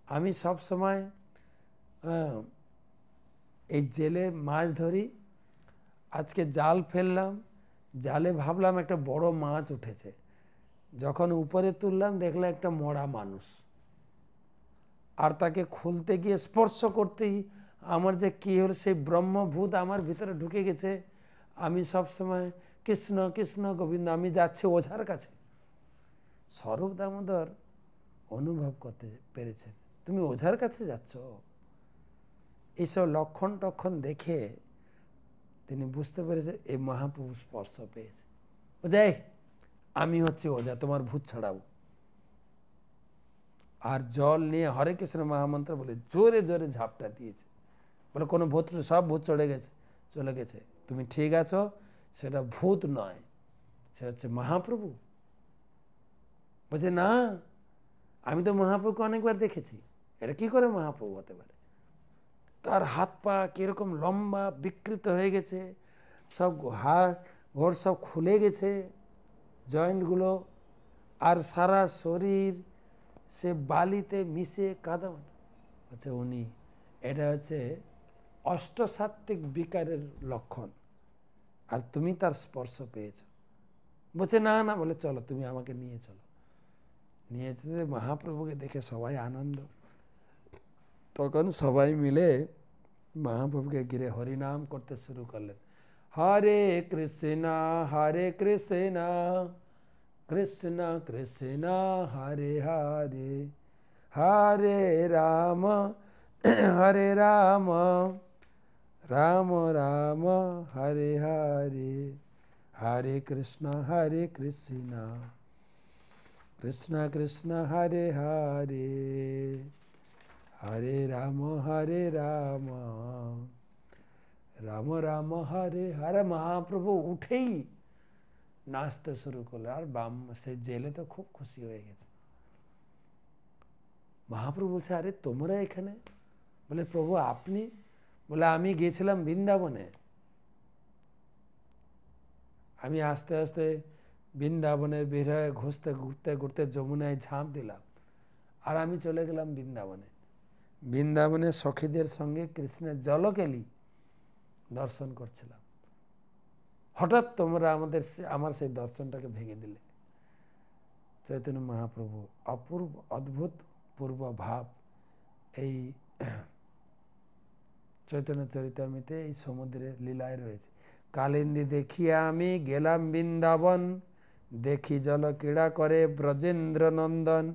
আমি সব সময় এই জেলে মাছ ধরি, আজকে জাল ফেললাম, জালে ভাবলাম একটা বড় মাছ উঠেছে, যখন উপরে তুললাম দেখলাম একটা মরা মানুষ। আর তাকে খুলতে গিয়ে স্পর্শ করতেই আমার যে কী হল, সেই ব্রহ্মভূত আমার ভিতরে ঢুকে গেছে। আমি সব সময় কৃষ্ণ কৃষ্ণ গোবিন্দ, আমি যাচ্ছি ওঝার কাছে। স্বরূপ দামোদর অনুভব করতে পেরেছেন, তুমি ওঝার কাছে যাচ্ছ। এইসব লক্ষণ টক্ষণ দেখে তিনি বুঝতে পেরেছে এই মহাপ্রভু স্পর্শ পেয়েছে। যাই, আমি হচ্ছে ওঝা, তোমার ভূত ছাড়াবো। আর জল নিয়ে হরে কৃষ্ণ মহামন্ত্র বলে জোরে জোরে ঝাপটা দিয়েছে। বলে কোনো ভূত, সব ভূত চলে গেছে, তুমি ঠিক আছো, সেটা ভূত নয়, সে হচ্ছে মহাপ্রভু। বলছে না, আমি তো মহাপ্রভুকে অনেকবার দেখেছি, এটা কি করে মহাপ্রভু হতে পারে? তার হাত পা কিরকম লম্বা বিকৃত হয়ে গেছে, সব হাড় ঘোড় সব খুলে গেছে, জয়েন্টগুলো, আর সারা শরীর সে বালিতে মিশে কাদা। আচ্ছা, উনি, এটা হচ্ছে অষ্টসাত্ত্বিক বিকারের লক্ষণ, আর তুমি তার স্পর্শ পেয়েছ। বলছে না না, বলে চলো তুমি আমাকে নিয়ে চলো। নিয়ে যেতে মহাপ্রভুকে দেখে সবাই আনন্দ। তখন সবাই মিলে মহাপ্রভুকে ঘিরে হরিনাম করতে শুরু করলেন। হরে কৃষ্ণ কৃষ্ণ কৃষ্ণ হরে হরে, হরে রাম রাম রাম হরে হরে, হরে কৃষ্ণ কৃষ্ণ কৃষ্ণ হরে হরে, হরে রাম রাম রাম হরে হরে। মহাপ্রভু উঠেই নাচতে শুরু করলো, আর সে জেলে তো খুব খুশি হয়ে গেছে। মহাপ্রভু বলছে, আরে তোমরা এখানে? বলে প্রভু আপনি? বলে আমি গিয়েছিলাম বৃন্দাবনে, আমি আস্তে আস্তে বৃন্দাবনের বিরহে ঘুরতে ঘুরতে ঘুরতে যমুনায় ঝাঁপ দিলাম, আর আমি চলে গেলাম বৃন্দাবনে সখীদের সঙ্গে কৃষ্ণের জলকেলি দর্শন করছিলাম। হঠাৎ তোমরা আমার সেই দর্শনটাকে ভেঙে দিলে। চৈতন্য মহাপ্রভু অপূর্ব অদ্ভুত পূর্ব ভাব এই চৈতন্য চরিতামৃতে এই সমুদ্রের লীলায় রয়েছে। কালিন্দী দেখিয়া আমি গেলাম বৃন্দাবন, দেখি জল ক্রীড়া করে ব্রজেন্দ্র নন্দন,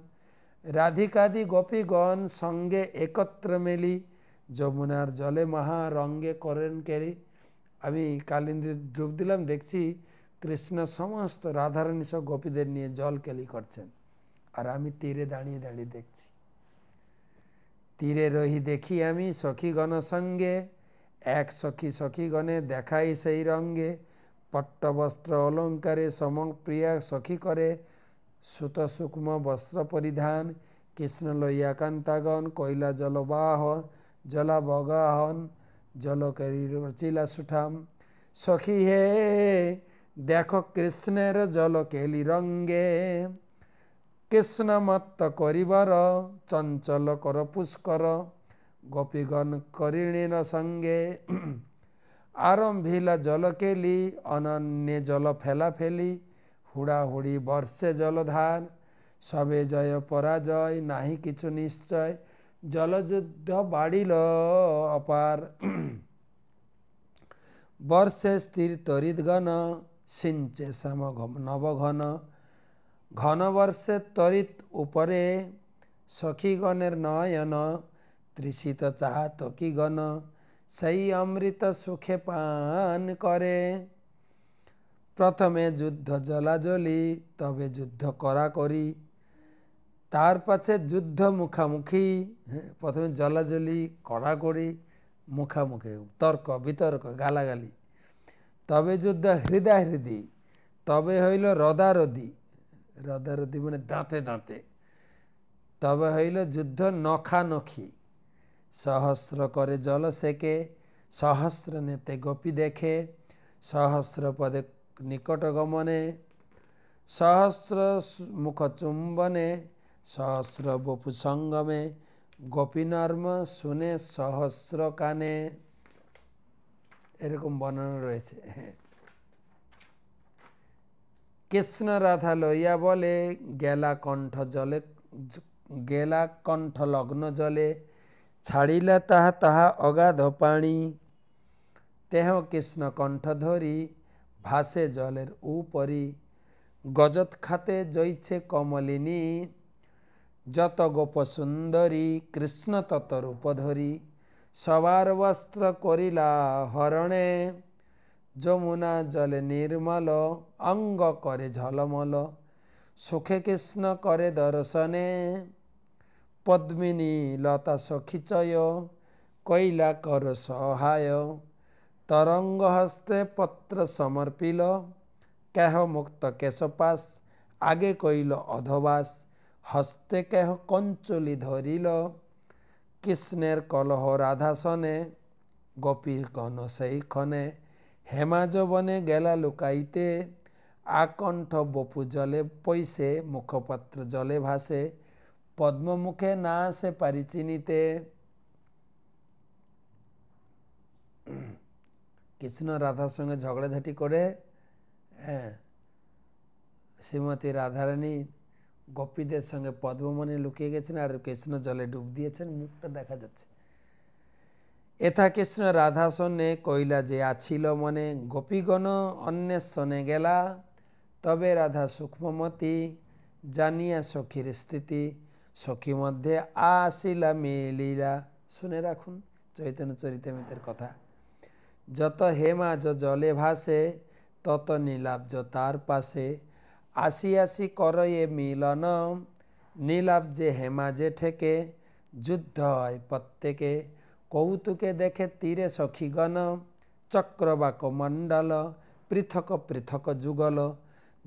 রাধিকাদি গোপীগণ সঙ্গে একত্র মেলি, যমুনার জলে মহা রঙ্গে করেন কেলি। আমি কালিন্দী ডুব দিলাম, দেখছি কৃষ্ণ সমস্ত রাধারানী সব গোপীদের নিয়ে জল কেলি করছেন, আর আমি তীরে দাঁড়িয়ে দাঁড়িয়ে দেখছি। তীরে রহি দেখি আমি সখীগণ সঙ্গে, এক সখীগণে দেখাই সেই রঙ্গে, পট্টবস্ত্র অলঙ্কারে সমপ্রিয়া সখী করে, সুত সূক্ষ্ম বস্ত্র পরিধান, কৃষ্ণ লইয়া কান্তাগণ কৈলা জলাবগাহন, জলকারী রচিলা সুঠাম। সখী হে দেখো কৃষ্ণের জল কেলি রঙ্গে, কৃষ্ণ মত্ত করিবার চঞ্চল কর পুষ্কর, গোপীগণ করিণীর সঙ্গে, আরম্ভিলা জল কেলি অনন্যে জল ফেলা ফেলি, হুড়াহুড়ি বর্ষে জলধার, সবে জয় পরাজয় নাহি কিছু নিশ্চয়, জলযুদ্ধ বাড়িল অপার, বর্ষে স্থির তরিতগণ সিঞ্চে শ্যাম নবঘন, ঘন বর্ষে তরিত উপরে সখীগণের নয়ন, তৃষিত চাতকীগণ সেই অমৃত সুখে পান করে। প্রথমে যুদ্ধ জলাজলি, তবে যুদ্ধ করাকরি, তার পাছে যুদ্ধ মুখামুখি। প্রথমে জলাজলি, কড়াকড়ি, মুখামুখি, তর্ক বিতর্ক, গালাগালি, তবে যুদ্ধ হৃদয়াহৃদি, তবে হইল রদারদি, রদারদি মানে দাঁতে দাঁতে, তবে হইল যুদ্ধ নখানখি, सहस्र करे जल सेके सहस्र नेते गोपी देखे सहस्र पदे निकट गमने सहस्र मुख चुम्बने सहस्र बपु संगमे गोपी नर्म শুনে सहस्र কানে এরকম বর্ণনা রয়েছে। কৃষ্ণ রাধা লইয়া বলে গেলা কণ্ঠ লগ্ন জলে ছাড়িলা তাহা তাহা অগাধ পানি তেহ কৃষ্ণ কণ্ঠ ধরি ভাসে জলের উপরি গজত খাতে জইছে কমলিনী যত গোপ সুন্দরী কৃষ্ণ তত রূপ ধরি সবার বস্ত্র করিলা হরণে যমুনা জলে নির্মল অঙ্গ করে ঝলমল সুখে কৃষ্ণ করে দর্শনে পদ্মিনী লতা সখিচয় কৈলা কর সহায় তরঙ্গ হস্তে পত্র সমর্পিল কেহ মুক্ত কেশপাস আগে কইল অধবাস হস্তে কেহ কঞ্চলি ধরিল কৃষ্ণের কলহ রাধাসনে গোপীগণ সেই ক্ষণে হেমাজবনে গেলা লুকাইতে আকণ্ঠ বপু জলে পৈশে মুখপত্র জলে ভাসে পদ্মমুখে না সে পারি চিনিতে। কৃষ্ণ রাধার সঙ্গে ঝগড়াঝাটি করে শ্রীমতী রাধারানী গোপীদের সঙ্গে পদ্মবনে লুকিয়ে গেছেন আর কৃষ্ণ জলে ডুব দিয়েছেন, মুখটা দেখা যাচ্ছে। এথা কৃষ্ণ রাধাসনে কইলা যে আছিল মনে গোপীগণ অন্বেষণে গেলা তবে রাধা সূক্ষ্মমতি জানিয়া সখীর স্থিতি সখী মধ্যে আসিলা মিলিলা। শুনে রাখুন চৈতন্য চরিতামৃতের কথা। যত হেমাজ জলে ভাসে তত নীলাব্জ তার পাশে আসি আসি করয়ে মিলন নীলাব্জে হেমাজে ঠেকে যুদ্ধ হয় প্রত্যেকে কৌতুকে দেখে তীরে সখীগণ চক্রবাক মণ্ডল পৃথক পৃথক যুগল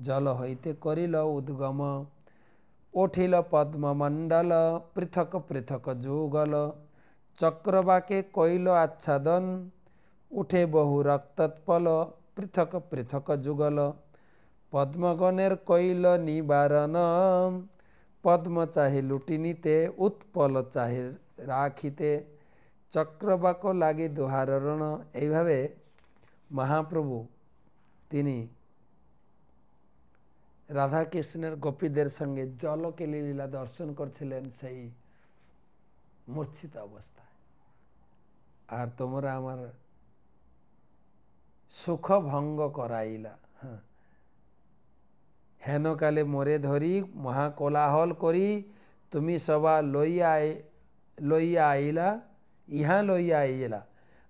জল হইতে করিল উদ্গম উঠিল পদ্মমণ্ডল পৃথক পৃথক যুগল চক্রবাকে কইল আচ্ছাদন উঠে বহু রক্তৎপল পৃথক পৃথক যুগল পদ্মগণের কইল নিবারণ পদ্ম চাহি লুটি নিতে উৎপল চাহি রাখিতে চক্রবাক লাগি দুহারণ। এইভাবে মহাপ্রভু তিনি রাধাকৃষ্ণের গোপীদের সঙ্গে জলকেলি লীলা দর্শন করছিলেন সেই মূর্ছিত অবস্থায়। আর তোমরা আমার সুখ ভঙ্গ করাইলা, হেনকালে মোরে ধরি মহাকোলাহল করি তুমি সবা লইয়া আইলা ইহা লইয়া আইলা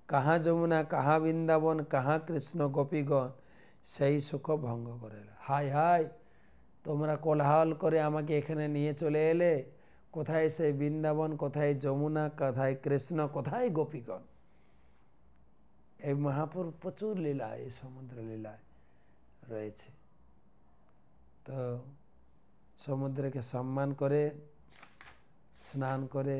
কাহা যমুনা কাহা বৃন্দাবন কাহা কৃষ্ণ গোপীগণ সেই সুখ ভঙ্গ করাইলা। হায় হায়, তোমরা কোলাহল করে আমাকে এখানে নিয়ে চলে এলে, কোথায় সেই বৃন্দাবন, কোথায় যমুনা, কোথায় কৃষ্ণ, কোথায় গোপীগণ। এই মহাপুর প্রচুর লীলা এই সমুদ্র লীলায় রয়েছে। তো সমুদ্রকে সম্মান করে স্নান করে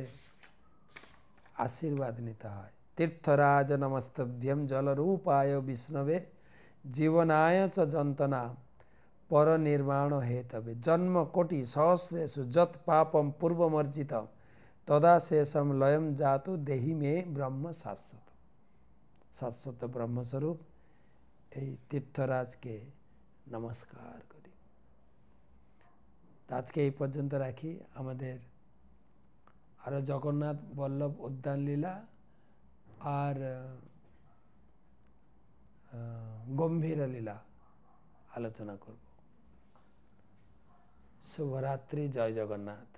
আশীর্বাদ নিতে হয়। তীর্থরাজ নমস্তভ্যম জলরূপায় বিষ্ণবে জীবনায় চ যন্তনা পর নির্মাণ হেতবে জন্ম কোটি সহস্রেষু যৎ পাপম পূর্বমর্জিত তদা শেষম লয়ম জাতু দেহি মে ব্রহ্ম শাশ্বত। শাশ্বত ব্রহ্মস্বরূপ এই তীর্থরাজকে নমস্কার করি। আজকে এই পর্যন্ত রাখি। আমাদের আরও জগন্নাথ বল্লভ উদ্যান লীলা আর গম্ভীর লীলা আলোচনা করব। শুভরাত্রি, জয় জগন্নাথ।